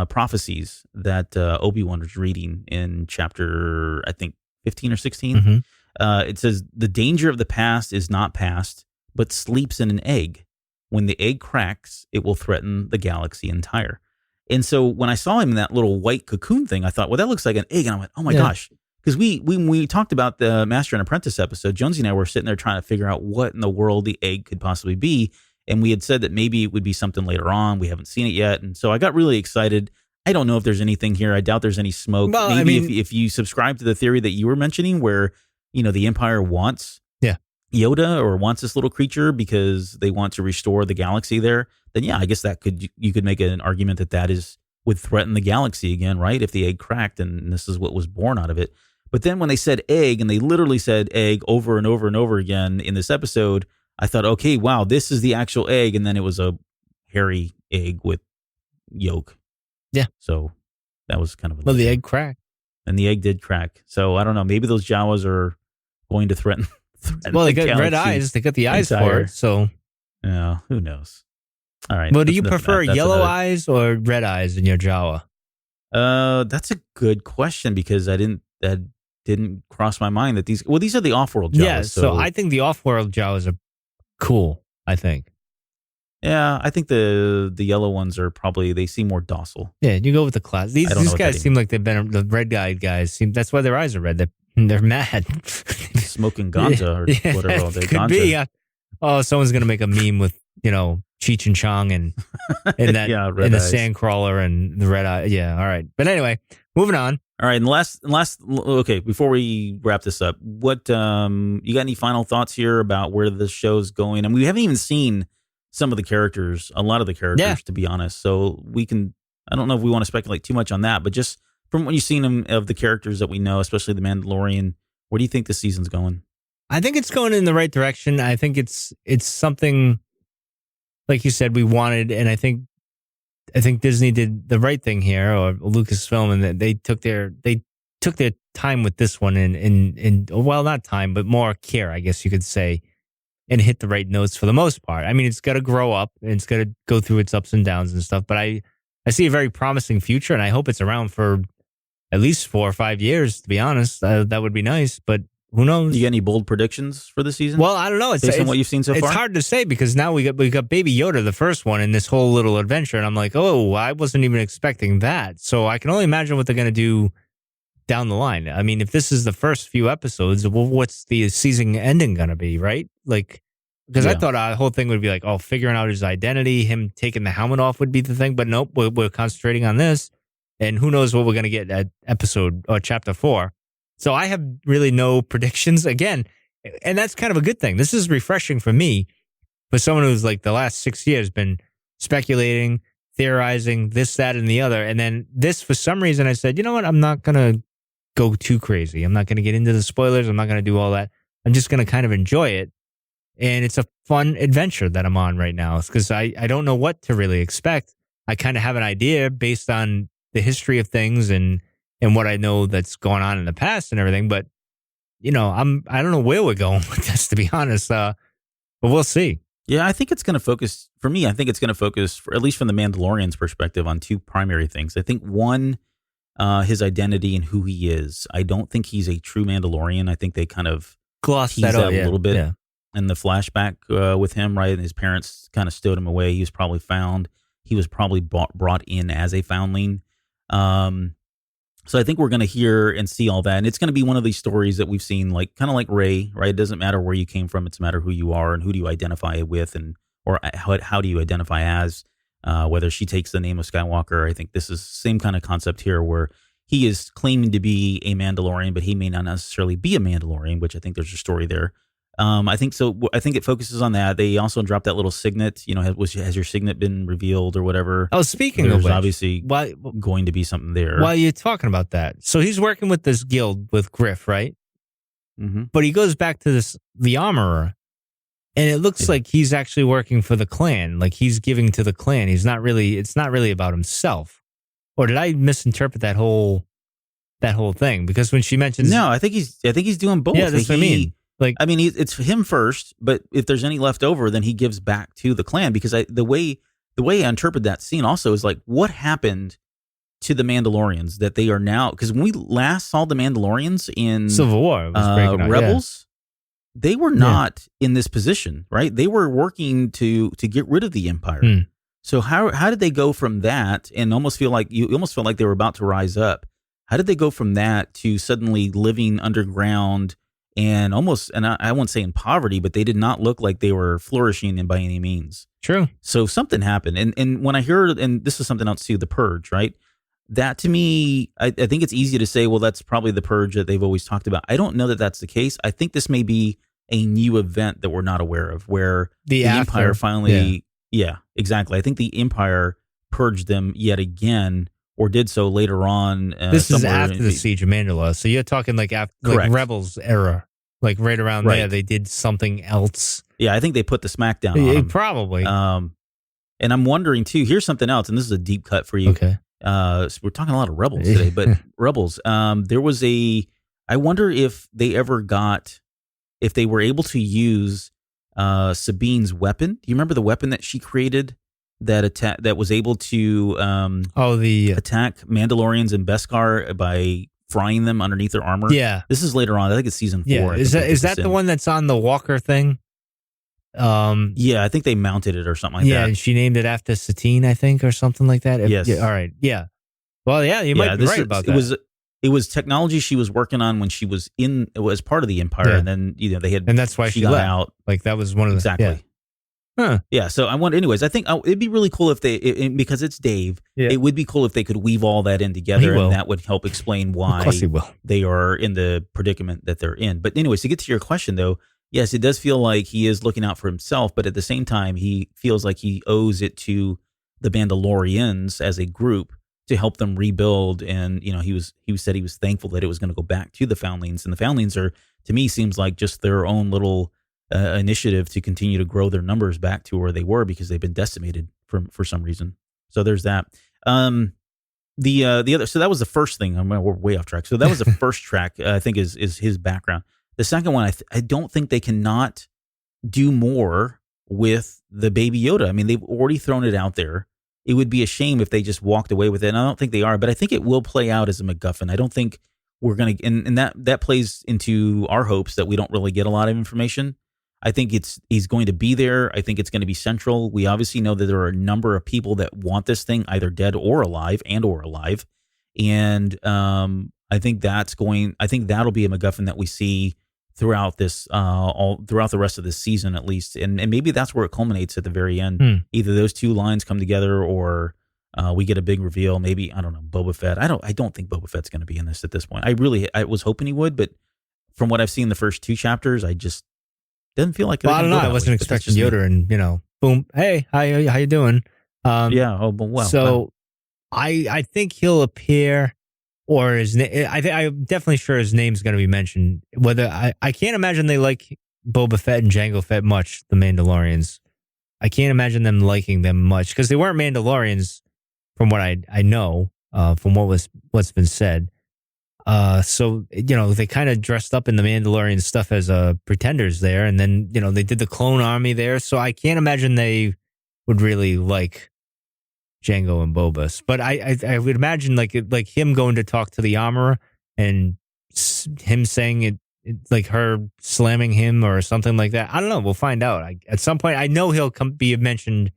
prophecies that Obi-Wan was reading in chapter, I think, 15 or 16. Mm-hmm. It says, "The danger of the past is not past, but sleeps in an egg. When the egg cracks, it will threaten the galaxy entire." And so when I saw him in that little white cocoon thing, I thought, well, that looks like an egg. And I went, oh my gosh. Because when we talked about the Master and Apprentice episode, Jonesy and I were sitting there trying to figure out what in the world the egg could possibly be. And we had said that maybe it would be something later on. We haven't seen it yet. And so I got really excited. I don't know if there's anything here. I doubt there's any smoke. Well, maybe if you subscribe to the theory that you were mentioning where, the Empire wants Yoda or wants this little creature because they want to restore the galaxy there, then I guess you could make an argument that would threaten the galaxy again, right? If the egg cracked and this is what was born out of it. But then when they said egg, and they literally said egg over and over and over again in this episode, I thought, okay, wow, this is the actual egg. And then it was a hairy egg with yolk. Yeah. So that was kind of the egg cracked. And the egg did crack. So I don't know. Maybe those Jawas are going to threaten well, they got red eyes. They got the eyes for it. So yeah, who knows? All right. Well, do you prefer yellow eyes or red eyes in your Jawa? That's a good question because that didn't cross my mind that these are the off-world Jawas. Yeah, so I think the off-world Jawas are cool, I think. Yeah, I think the yellow ones are they seem more docile. Yeah, you go with the class. These guys seem like they've been, the red-eyed guys that's why their eyes are red. They're mad. Smoking ganja or whatever all day. Could be. Someone's going to make a meme with, Cheech and Chong and that and the sandcrawler and the red eye. Yeah, all right. But anyway, moving on. All right, and last okay, before we wrap this up, what you got any final thoughts here about where the show's going? And we haven't even seen a lot of the characters, to be honest. So I don't know if we want to speculate too much on that, but just from what you've seen of the characters that we know, especially the Mandalorian, where do you think the season's going? I think it's going in the right direction. I think it's something, like you said, we wanted, and I think Disney did the right thing here, or Lucasfilm, and that they took their time with this one, and well, not time, but more care, I guess you could say, and hit the right notes for the most part. I mean, it's got to grow up and it's got to go through its ups and downs and stuff. But I see a very promising future, and I hope it's around for at least 4 or 5 years. To be honest, that would be nice. But who knows? You got any bold predictions for the season? Well, I don't know. Based on what you've seen so far, it's hard to say because now we got Baby Yoda, the first one, in this whole little adventure, and I'm like, oh, I wasn't even expecting that. So I can only imagine what they're going to do down the line. I mean, if this is the first few episodes, well, what's the season ending going to be, right? Like, because I thought the whole thing would be like, oh, figuring out his identity, him taking the helmet off would be the thing. But nope, we're concentrating on this. And who knows what we're going to get at episode or chapter 4. So I have really no predictions again. And that's kind of a good thing. This is refreshing for me, for someone who's like the last 6 years been speculating, theorizing, this, that, and the other. And then this, for some reason, I said, you know what? I'm not going to go too crazy. I'm not going to get into the spoilers. I'm not going to do all that. I'm just going to kind of enjoy it. And it's a fun adventure that I'm on right now because I don't know what to really expect. I kind of have an idea based on the history of things and what I know that's going on in the past and everything. But, you know, I don't know where we're going with this, to be honest. But we'll see. Yeah, I think it's going to focus, for me, I think it's going to focus, at least from the Mandalorian's perspective, on 2 primary things. I think one, his identity and who he is. I don't think he's a true Mandalorian. I think they kind of glossed tease that a little bit. Yeah. In the flashback with him, right? And his parents kind of stowed him away. He was probably found. He was probably brought in as a foundling. So I think we're going to hear and see all that. And it's going to be one of these stories that we've seen, like kind of like Rey, right? It doesn't matter where you came from. It's a matter who you are and who do you identify with or how do you identify as, whether she takes the name of Skywalker. I think this is the same kind of concept here where he is claiming to be a Mandalorian, but he may not necessarily be a Mandalorian, which I think there's a story there. I think so. I think it focuses on that. They also dropped that little signet. You know, has your signet been revealed or whatever? Oh, speaking There's of which, obviously going to be something there. While you're talking about that, so he's working with this guild with Griff, right? Mm-hmm. But he goes back to the armorer, and it looks like he's actually working for the clan. Like he's giving to the clan. It's not really about himself. Or did I misinterpret that whole thing? Because when she mentions, no, I think he's doing both. Yeah, that's what I mean. Like, I mean, it's him first, but if there's any left over, then he gives back to the clan. Because the way I interpret that scene also is like, what happened to the Mandalorians that they are now? Because when we last saw the Mandalorians in Civil War, Rebels, they were not in this position, right? They were working to get rid of the Empire. So how did they go from that and almost feel like they were about to rise up? How did they go from that to suddenly living underground? And almost, and I won't say in poverty, but they did not look like they were flourishing by any means. True. So something happened. And when I heard, and this is something else too, the Purge, right? That to me, I think it's easy to say, well, that's probably the Purge that they've always talked about. I don't know that that's the case. I think this may be a new event that we're not aware of where the Empire finally, yeah, exactly. I think the Empire purged them yet again, or did so later on. This is after the Siege of Mandalore. So you're talking like after like Rebels era, like right around there, they did something else. Yeah, I think they put the smackdown on them. Probably. And I'm wondering too, here's something else, and this is a deep cut for you. Okay. So we're talking a lot of Rebels today, but Rebels, there was I wonder if they were able to use Sabine's weapon. Do you remember the weapon that she created? That was able to attack Mandalorians and Beskar by frying them underneath their armor. Yeah, this is later on. I think it's season 4. Yeah, is that the one that's on the Walker thing? Yeah, I think they mounted it or something like that. Yeah, and she named it after Satine, I think, or something like that. Yes. Yeah, all right. Yeah. Well, yeah, you might be right about that. It was technology she was working on when she was part of the Empire, and then they had, and that's why she got left. Out. Like that was one of the exactly. Yeah. Huh. Yeah, so I want. Anyways, I think it'd be really cool if because it's Dave. Yeah. It would be cool if they could weave all that in together, and that would help explain why they are in the predicament that they're in. But anyways, to get to your question though, yes, it does feel like he is looking out for himself, but at the same time, he feels like he owes it to the Mandalorians as a group to help them rebuild. And he said he was thankful that it was going to go back to the Foundlings, and the Foundlings are, to me, seems like just their own little initiative to continue to grow their numbers back to where they were because they've been decimated for some reason. So there's that. The other, so that was the first thing. We're way off track. So that was the first track. I think is his background. The second one, I don't think they cannot do more with the Baby Yoda. I mean, they've already thrown it out there. It would be a shame if they just walked away with it. And I don't think they are, but I think it will play out as a MacGuffin. I don't think we're going to, and that plays into our hopes that we don't really get a lot of information. I think he's going to be there. I think it's going to be central. We obviously know that there are a number of people that want this thing either dead or alive and alive. And I think that'll be a MacGuffin that we see throughout this, throughout the rest of this season, at least. And maybe that's where it culminates at the very end. Either those two lines come together or we get a big reveal. Maybe, I don't know, Boba Fett. I don't think Boba Fett's going to be in this at this point. I was hoping he would, but from what I've seen the first two chapters, I just didn't feel like. Well, I don't know. I wasn't expecting Yoda, and boom, hey, how you doing? Yeah. Oh, well. So I think he'll appear, or his name. I'm definitely sure his name's going to be mentioned. Whether I can't imagine they like Boba Fett and Jango Fett much. The Mandalorians, I can't imagine them liking them much because they weren't Mandalorians, from what I know, from what's been said. So they kind of dressed up in the Mandalorian stuff as pretenders there, and then they did the clone army there. So I can't imagine they would really like Jango and Boba. But I would imagine like him going to talk to the armorer and him saying it like her slamming him or something like that. I don't know. We'll find out. At some point, I know he'll be mentioned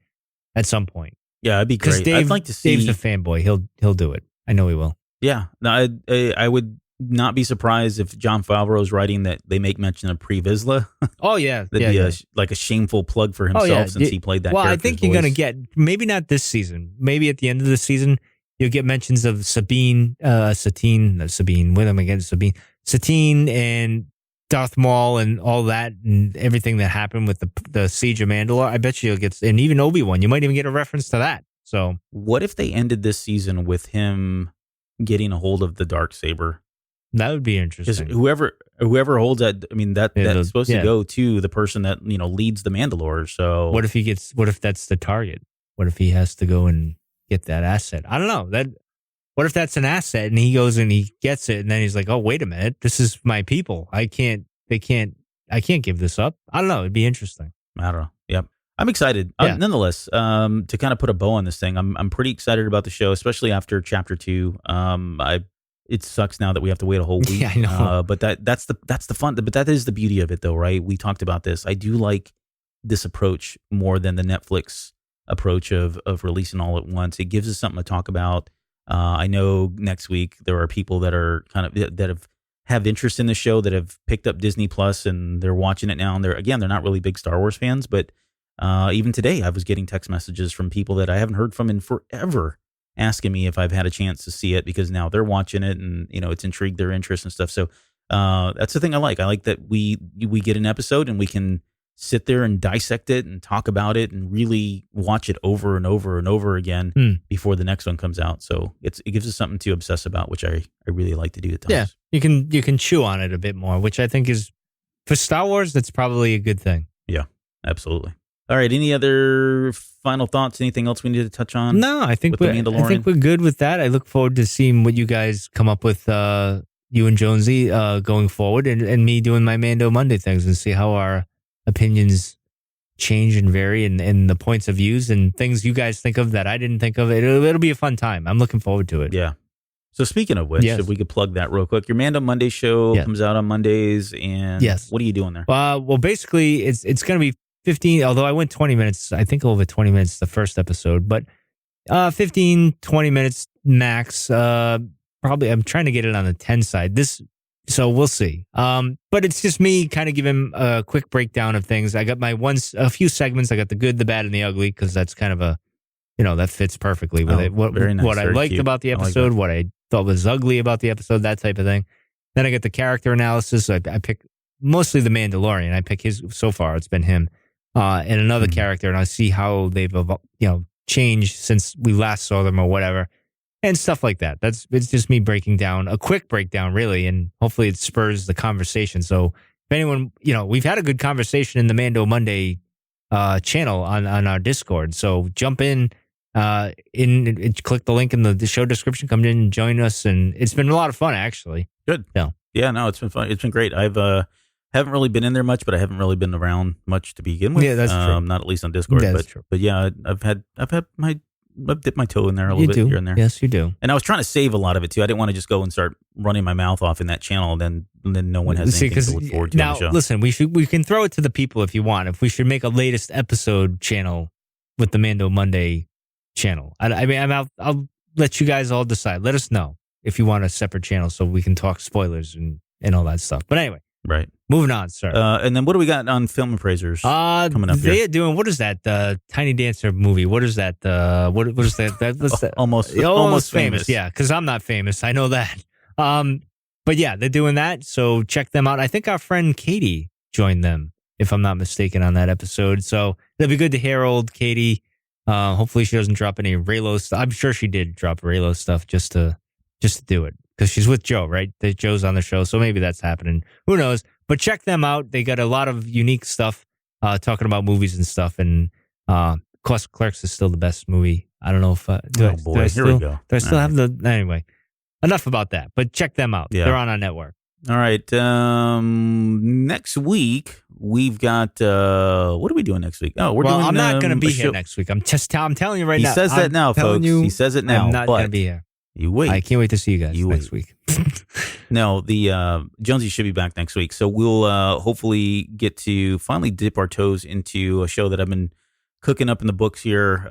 at some point. Yeah, it'd be great. I'd like to see. Dave's a fanboy. He'll do it. I know he will. Yeah, no, I would not be surprised if Jon Favreau's writing that they make mention of Pre Vizsla. Oh yeah, that'd be like a shameful plug for himself since he played that. Well, I think you're gonna get, maybe not this season, maybe at the end of the season you'll get mentions of Satine, and Darth Maul and all that and everything that happened with the Siege of Mandalore. I bet you'll get, and even Obi-Wan, you might even get a reference to that. So what if they ended this season with him getting a hold of the Darksaber? That would be interesting. Whoever holds that, I mean, that's supposed to go to the person that leads the Mandalore. So what if that's the target? What if he has to go and get that asset? I don't know. What if that's an asset and he goes and he gets it and then he's like, oh, wait a minute, this is my people. I can't give this up. I don't know. It'd be interesting. I don't know. Yep. I'm excited. Yeah. Nonetheless, to kind of put a bow on this thing, I'm pretty excited about the show, especially after chapter 2. It sucks now that we have to wait a whole week. Yeah, I know. But that's the fun. But that is the beauty of it, though, right? We talked about this. I do like this approach more than the Netflix approach of releasing all at once. It gives us something to talk about. I know next week there are people that are have interest in the show that have picked up Disney Plus and they're watching it now. And they're not really big Star Wars fans, but even today I was getting text messages from people that I haven't heard from in forever, asking me if I've had a chance to see it because now they're watching it and it's intrigued their interest and stuff. So that's the thing I like. I like that we get an episode and we can sit there and dissect it and talk about it and really watch it over and over and over again before the next one comes out. So it gives us something to obsess about, which I really like to do at times. Yeah, you can chew on it a bit more, which I think is, for Star Wars, that's probably a good thing. Yeah, absolutely. All right. Any other final thoughts? Anything else we need to touch on? No, I think we're good with that. I look forward to seeing what you guys come up with, you and Jonesy, going forward, and me doing my Mando Monday things, and see how our opinions change and vary, and the points of views and things you guys think of that I didn't think of. It'll be a fun time. I'm looking forward to it. Yeah. So speaking of which, if we could plug that real quick, your Mando Monday show comes out on Mondays, and what are you doing there? Well, basically, it's going to be 15, although I went 20 minutes, I think over 20 minutes the first episode, but 15, 20 minutes max. Probably, I'm trying to get it on the 10 side. So we'll see. But it's just me kind of giving a quick breakdown of things. I got a few segments. I got the good, the bad, and the ugly, because that's kind of that fits perfectly with it. Very nice, what I liked about the episode, what I thought was ugly about the episode, that type of thing. Then I get the character analysis. I pick mostly the Mandalorian. I pick his, so far it's been him, and another character, and I see how they've changed since we last saw them or whatever. And stuff like that. It's just me breaking down, a quick breakdown, really, and hopefully it spurs the conversation. So if anyone, we've had a good conversation in the Mando Monday channel on our Discord. So jump in, click the link in the show description, come in and join us. And it's been a lot of fun, actually. Good. Yeah. Yeah, no, it's been fun. It's been great. I've Haven't really been in there much, but I haven't really been around much to begin with. Yeah, that's true. Not at least on Discord. That's true. But yeah, I've dipped my toe in there a little bit here and there. Yes, you do. And I was trying to save a lot of it too. I didn't want to just go and start running my mouth off in that channel, and then no one has anything to look forward to on the show. Now, listen, we can throw it to the people if you want. If we should make a latest episode channel with the Mando Monday channel. I mean, I'll let you guys all decide. Let us know if you want a separate channel so we can talk spoilers and all that stuff. But anyway. Right. Moving on, sir. And then what do we got on film appraisers coming up here? They are doing, what is that? The Tiny Dancer movie. What is that? What is that? What's that? Almost famous. Yeah, because I'm not famous. I know that. But yeah, they're doing that. So check them out. I think our friend Katie joined them, if I'm not mistaken, on that episode. So it'll be good to hear old Katie. Hopefully she doesn't drop any Raylo stuff. I'm sure she did drop Raylo stuff just to do it. Because she's with Joe, right? Joe's on the show, so maybe that's happening. Who knows? But check them out. They got a lot of unique stuff talking about movies and stuff. And Clerks is still the best movie. I don't know if... here we go. Do I still have the... Anyway, enough about that. But check them out. Yeah. They're on our network. All right. Next week, we've got... what are we doing next week? Oh, I'm not going to be here next week. I'm telling you right now. He says that now, folks. He says it now. I'm not going to be here. You wait. I can't wait to see you guys next week. No, the Jonesy should be back next week. So we'll hopefully get to finally dip our toes into a show that I've been cooking up in the books here,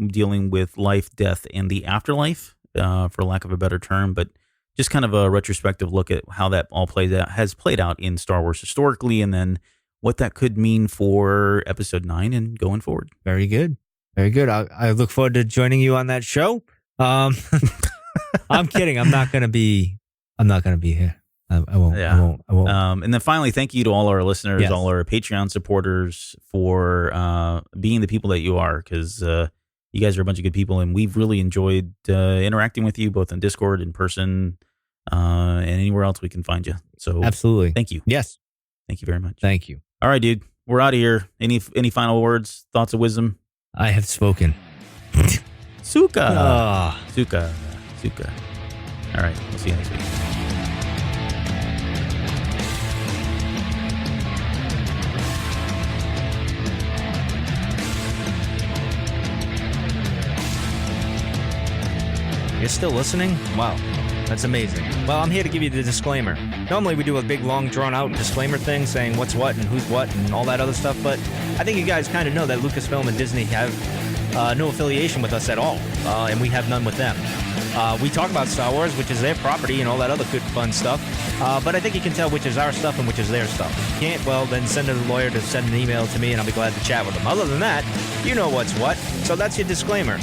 dealing with life, death, and the afterlife, for lack of a better term. But just kind of a retrospective look at how that all has played out in Star Wars historically, and then what that could mean for Episode 9 and going forward. Very good. Very good. I look forward to joining you on that show. I'm kidding. I'm not gonna be here. I won't. Yeah. I won't. And then finally, thank you to all our listeners, yes. all our Patreon supporters for being the people that you are, because you guys are a bunch of good people, and we've really enjoyed interacting with you both on Discord, in person, and anywhere else we can find you. So absolutely, thank you. Yes, thank you very much. Thank you. All right, dude, we're out of here. Any final words, thoughts of wisdom? I have spoken. Suka. All right, we'll see you next week. You're still listening? Wow, that's amazing. Well, I'm here to give you the disclaimer. Normally we do a big, long, drawn-out disclaimer thing saying what's what and who's what and all that other stuff, but I think you guys kind of know that Lucasfilm and Disney have no affiliation with us at all, and we have none with them. We talk about Star Wars, which is their property, and all that other good, fun stuff, but I think you can tell which is our stuff and which is their stuff. If you can't, well, then send a lawyer to send an email to me, and I'll be glad to chat with them. Other than that, you know what's what, so that's your disclaimer.